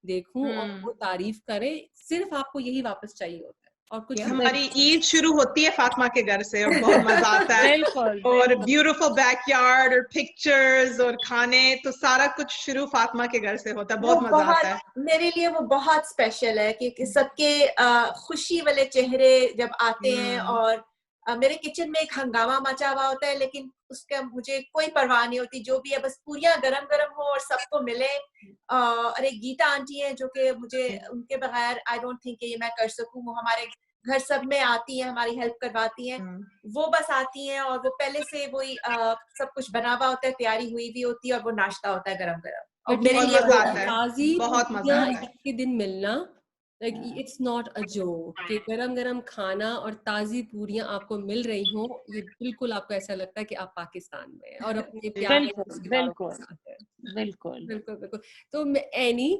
देखूं और वो तारीफ करें, सिर्फ आपको यही वापस चाहिए होता है. और कुछ हमारी ईद शुरू होती है फातिमा के घर से और बहुत मजा आता है. और ब्यूटीफुल बैकयार्ड और पिक्चर्स और खाने, तो सारा कुछ शुरू फातिमा के घर से होता है. बहुत मजा आता है. मेरे लिए वो बहुत स्पेशल है कि सबके खुशी वाले चेहरे जब आते हैं और मेरे किचन में एक हंगामा मचा हुआ होता है, लेकिन उसका मुझे कोई परवाह नहीं होती. जो भी है बस पूरियां गरम गरम हो और सबको मिले. और एक गीता आंटी है जो कि मुझे उनके बगैर आई डोंट थिंक ये मैं कर सकूं. वो हमारे घर सब में आती हैं, हमारी हेल्प करवाती हैं. वो बस आती हैं और वो पहले से वही सब कुछ बना हुआ होता है, तैयारी हुई भी होती है और वो नाश्ता होता है गरम गरम. और मेरे लिए ताजी बहुत मजा आता है के दिन मिलना. Like it's not a joke कि गरम गरम खाना और ताजी पूरियां आपको मिल रही हो, ये बिल्कुल आपको ऐसा लगता है कि आप पाकिस्तान में हैं और अपने प्यार बिल्कुल. तो एनी,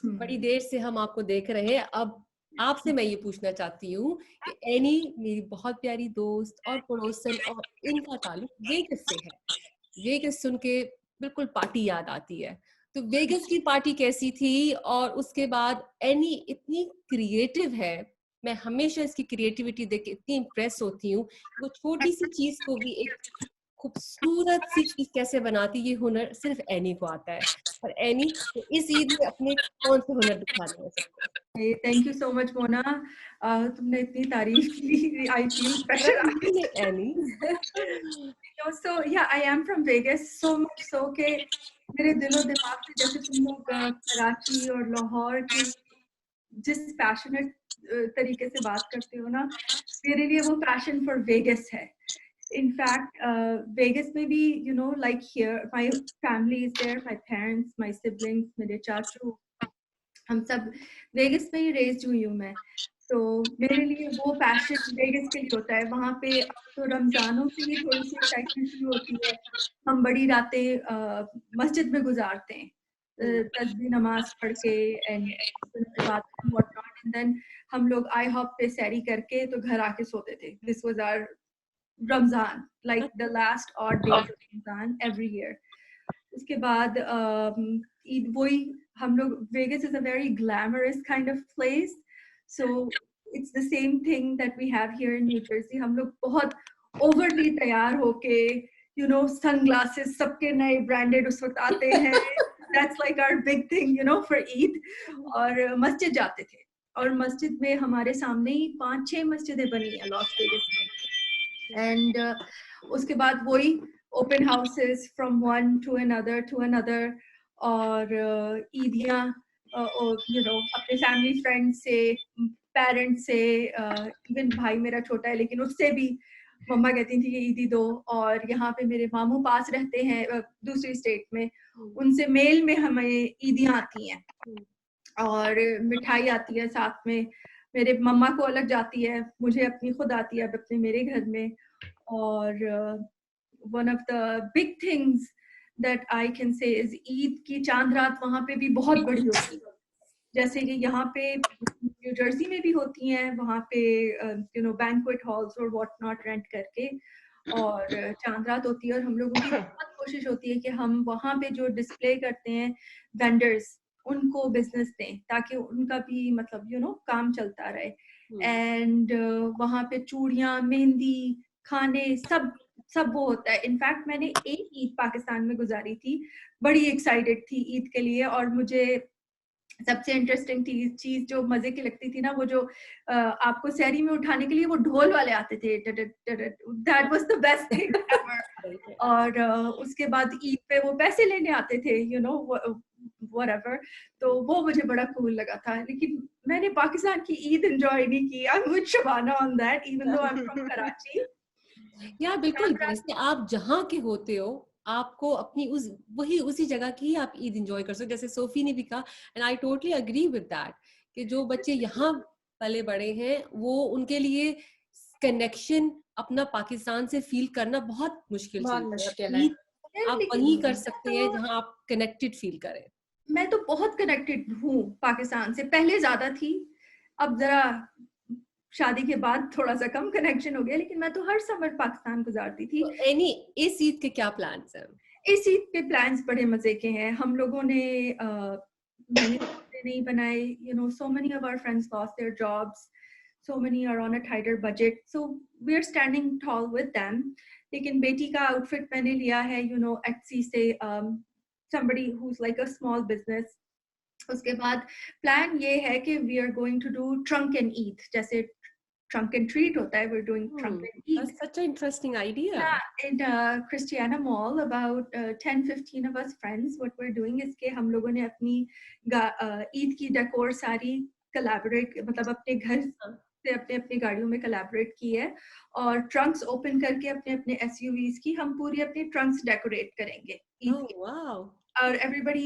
बड़ी देर से हम आपको देख रहे हैं. अब आपसे मैं ये पूछना चाहती हूँ कि एनी मेरी बहुत प्यारी दोस्त और पड़ोसन और इनका ताल्लुक वेगस से है. वेगस सुन के बिल्कुल पार्टी याद आती है. तो वेगस की पार्टी कैसी थी? और उसके बाद एनी इतनी क्रिएटिव है, मैं हमेशा इसकी क्रिएटिविटी देख के इतनी इम्प्रेस होती हूँ. वो छोटी सी चीज को भी एक खूबसूरत सी चीज कैसे बनाती, ये हुनर सिर्फ एनी को आता है. और एनी तो इस ईद में अपने कौन से हुनर दिखा रहे हैं सबको? Thank you so much Mona, तुमने इतनी तारीफ की. I feel special any. So yeah, I am from Vegas, so much so के मेरे दिलो दिमाग से जैसे तुम लोग कराची और लाहौर की जिस पैशनेट तरीके से बात करते हो ना, मेरे लिए वो पैशन फॉर वेगस है. In fact, Vegas में भी, like here, my family is there, my parents, my siblings, मेरे चाचू, हम सब वेगस में ही रेज्ड हुई हूँ मैं. तो मेरे लिए वो पैशन वेगस के लिए होता है. वहाँ पे तो रमजानों से ही थोड़ी सी एक्साइटमेंट शुरू होती है. हम बड़ी रातें मस्जिद में गुजारते हैं, तस्बीह नमाज पढ़ के एंड देन हम लोग आई हॉप पे सैरी करके तो घर आके सोते थे. This was our Ramzan, like the last odd day of Ramadan every year. उसके बाद ईद वही हम लोग, Vegas is a very glamorous kind of place, so it's the same thing that we have here in New Jersey. हम लोग बहुत overly तैयार होके, sunglasses सबके नए branded उस वक्त आते हैं. That's like our big thing, for Eid. और मस्जिद जाते थे और मस्जिद में हमारे सामने ही 5-6 मस्जिदें बनी है लॉस वेगस में. And उसके बाद वही open houses from one to another और ईदियाँ अपने family friends से पेरेंट्स से, इवन भाई मेरा छोटा है लेकिन उससे भी मम्मा कहती थी कि ईदी दो। और यहाँ पे मेरे मामू पास रहते हैं दूसरी स्टेट में, उनसे मेल में हमें ईदियाँ आती हैं और मिठाई आती है साथ में। मेरे मम्मा को अलग जाती है, मुझे अपनी खुद आती है अब अपने मेरे घर में। और one of the big things that I can say is Eid की चांद रात वहाँ पे भी बहुत बड़ी होती है, जैसे कि यहाँ पे न्यू जर्सी में भी होती हैं, वहाँ पे बैंक्वेट हॉल्स और व्हाट नॉट रेंट करके और चांद रात होती है। और हम लोगों की बहुत कोशिश होती है कि हम वहाँ पे जो डिस्प्ले करते हैं वेंडर्स, उनको बिजनेस दें ताकि उनका भी मतलब काम चलता रहे। एंड वहाँ पे चूड़ियाँ, मेहंदी, खाने, सब वो होता है। इनफैक्ट मैंने एक ईद पाकिस्तान में गुजारी थी, बड़ी एक्साइटेड थी ईद के लिए। और मुझे सबसे इंटरेस्टिंग चीज जो मजे की लगती थी ना, वो जो आपको सहरी में उठाने के लिए वो ढोल वाले आते थे, that was the best thing ever. और उसके बाद ईद पे वो पैसे लेने आते थे, whatever, तो वो मुझे बड़ा कूल लगा था। लेकिन मैंने पाकिस्तान की ईद एंजॉय नहीं की। I am with Shabana on that even though I am from Karachi. या बिल्कुल, जैसे आप जहाँ के होते हो आपको अपनी उसी जगह की ही आप ईद एंजॉय कर सकते हो। जैसे सोफी ने भी कहा, and I totally agree with that, कि जो बच्चे यहाँ पले बड़े हैं वो उनके लिए कनेक्शन अपना पाकिस्तान से फील करना बहुत मुश्किल है। आप वहीं कर सकते हैं जहाँ आप कनेक्टेड फील करें। मैं तो बहुत कनेक्टेड हूँ पाकिस्तान से, पहले ज्यादा थी, अब जरा शादी के बाद थोड़ा सा कम कनेक्शन हो गया, लेकिन मैं तो हर समर पाकिस्तान गुजारती थी। तो इस ईद के क्या प्लान्स हैं? इस ईद पे प्लान्स बड़े मजे के हैं। हम लोगों ने नहीं बनाए, so many of our friends lost their jobs, so many are on a tighter budget, so we are standing tall with them. लेकिन बेटी का आउटफिट मैंने लिया है Etsy से, somebody who's like a small business. उसके बाद प्लान ये है कि we are going to do trunk and eat, जैसे trunk and treat होता है, we're doing trunk and eat. That's such an interesting idea. Yeah, in Christiana Mall, about 10-15 of us friends, what we're doing is कि हम लोगों ने अपनी ईद की डेकोर सारी collaborate, मतलब अपने घर से अपने गाड़ियों में collaborate की है, और ट्रंक्स ओपन करके अपने SUVs की हम पूरी अपनी ट्रंक्स डेकोरेट करेंगे। Oh wow! और everybody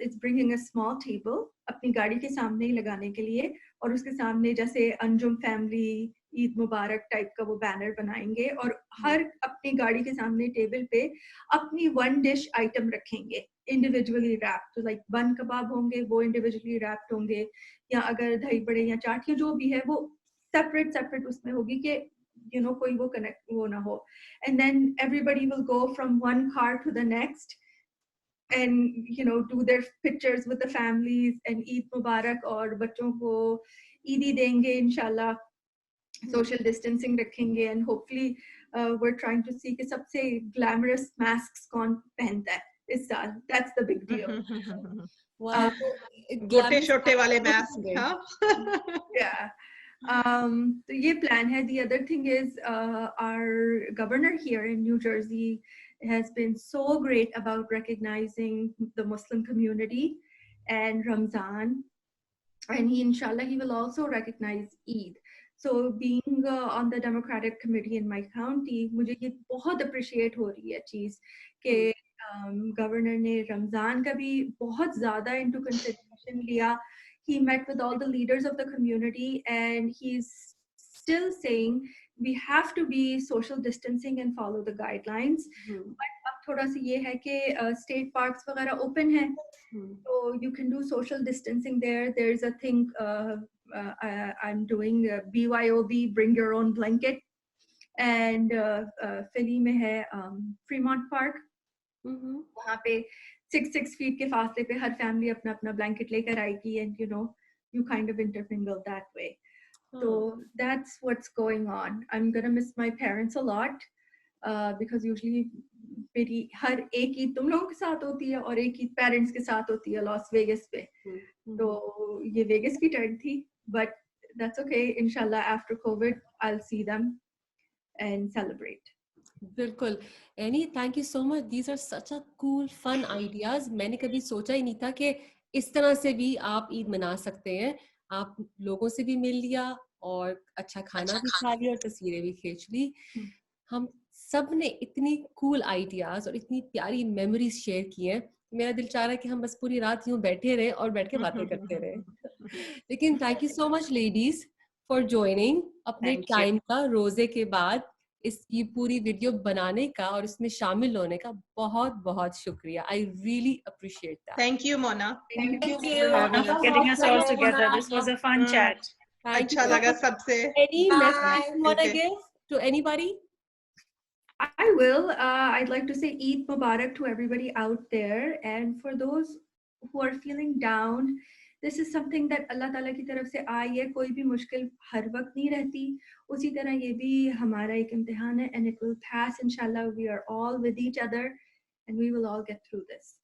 is bringing a small table अपनी गाड़ी के सामने ही लगाने के लिए, और उसके सामने जैसे अंजुम फैमिली ईद मुबारक टाइप का वो बैनर बनाएंगे, और हर अपनी गाड़ी के सामने टेबल पे अपनी वन डिश आइटम रखेंगे इंडिविजुअली रैप्ड। तो लाइक बन कबाब होंगे वो इंडिविजुअली रैप्ड होंगे, या अगर दही बड़े या चाटियाँ जो भी है वो सेपरेट उसमें होगी कि कोई वो कनेक्ट वो ना हो। And then everybody will go from one car to the next and do their pictures with the families and Eid Mubarak, और बच्चों को ईदी देंगे इंशाल्लाह, social distancing रखेंगे, and hopefully we're trying to see कि सबसे glamorous masks कौन पहनता है इस साल. That's the big deal. Wow. गोटे छोटे वाले mask, हाँ? Yeah. So ये plan है. The other thing is our governor here in New Jersey has been so great about recognizing the Muslim community and Ramzan, and inshallah he will also recognize Eid. So being on the Democratic committee in my county, मुझे ये बहुत appreciate हो रही है चीज कि governor ने रमजान का भी बहुत ज़्यादा into consideration लिया. He met with all the leaders of the community, and he's still saying we have to be social distancing and follow the guidelines. But अब थोड़ा सा ये है कि state parks वगैरह open हैं, so you can do social distancing there. There's a thing I'm doing BYOB, bring your own blanket, and Philly में है Fremont Park. वहाँ पे 6 feet के फासले पे हर family अपना blanket लेकर आएगी, and you kind of intermingle that way. So that's what's going on. I'm gonna miss my parents a lot because usually मेरी हर एक ईद तुम लोगों के साथ होती है और एक ईद पेरेंट्स के साथ होती है लॉस वेगस पे. तो ये वेगस की टर्न थी, but that's okay. Inshallah after COVID I'll see them and celebrate. बिल्कुल. Annie, thank you so much. These are such a cool, fun ideas. मैंने कभी सोचा ही नहीं था कि इस तरह से भी आप ईद मना सकते हैं. आप लोगों से भी मिल लिया और अच्छा खाना भी खा लिया और तस्वीरें भी खींच ली। हम सब ने इतनी कूल आइडियाज और इतनी प्यारी मेमोरीज शेयर की हैं, मेरा दिल चाह रहा है कि हम बस पूरी रात यूं बैठे रहे और बैठ के बातें करते रहे। लेकिन thank you so much ladies for joining अपने Thank you. टाइम का रोजे के बाद इसकी पूरी वीडियो बनाने का और इसमें शामिल होने का बहुत बहुत शुक्रिया। I really appreciate that. Thank you, Mona. Thank you. For getting us all together. This was a fun chat. Thank you अच्छा so लगा much. सबसे। Any message you want to Okay. give to anybody? I will. I'd like to say Eid Mubarak to everybody out there. And for those who are feeling down, this is something that Allah Ta'ala की तरफ से आई है। कोई भी मुश्किल हर वक्त नहीं रहती, उसी तरह ये भी हमारा एक इम्तिहान है, and it will pass inshallah. We are all with each other and we will all get through this.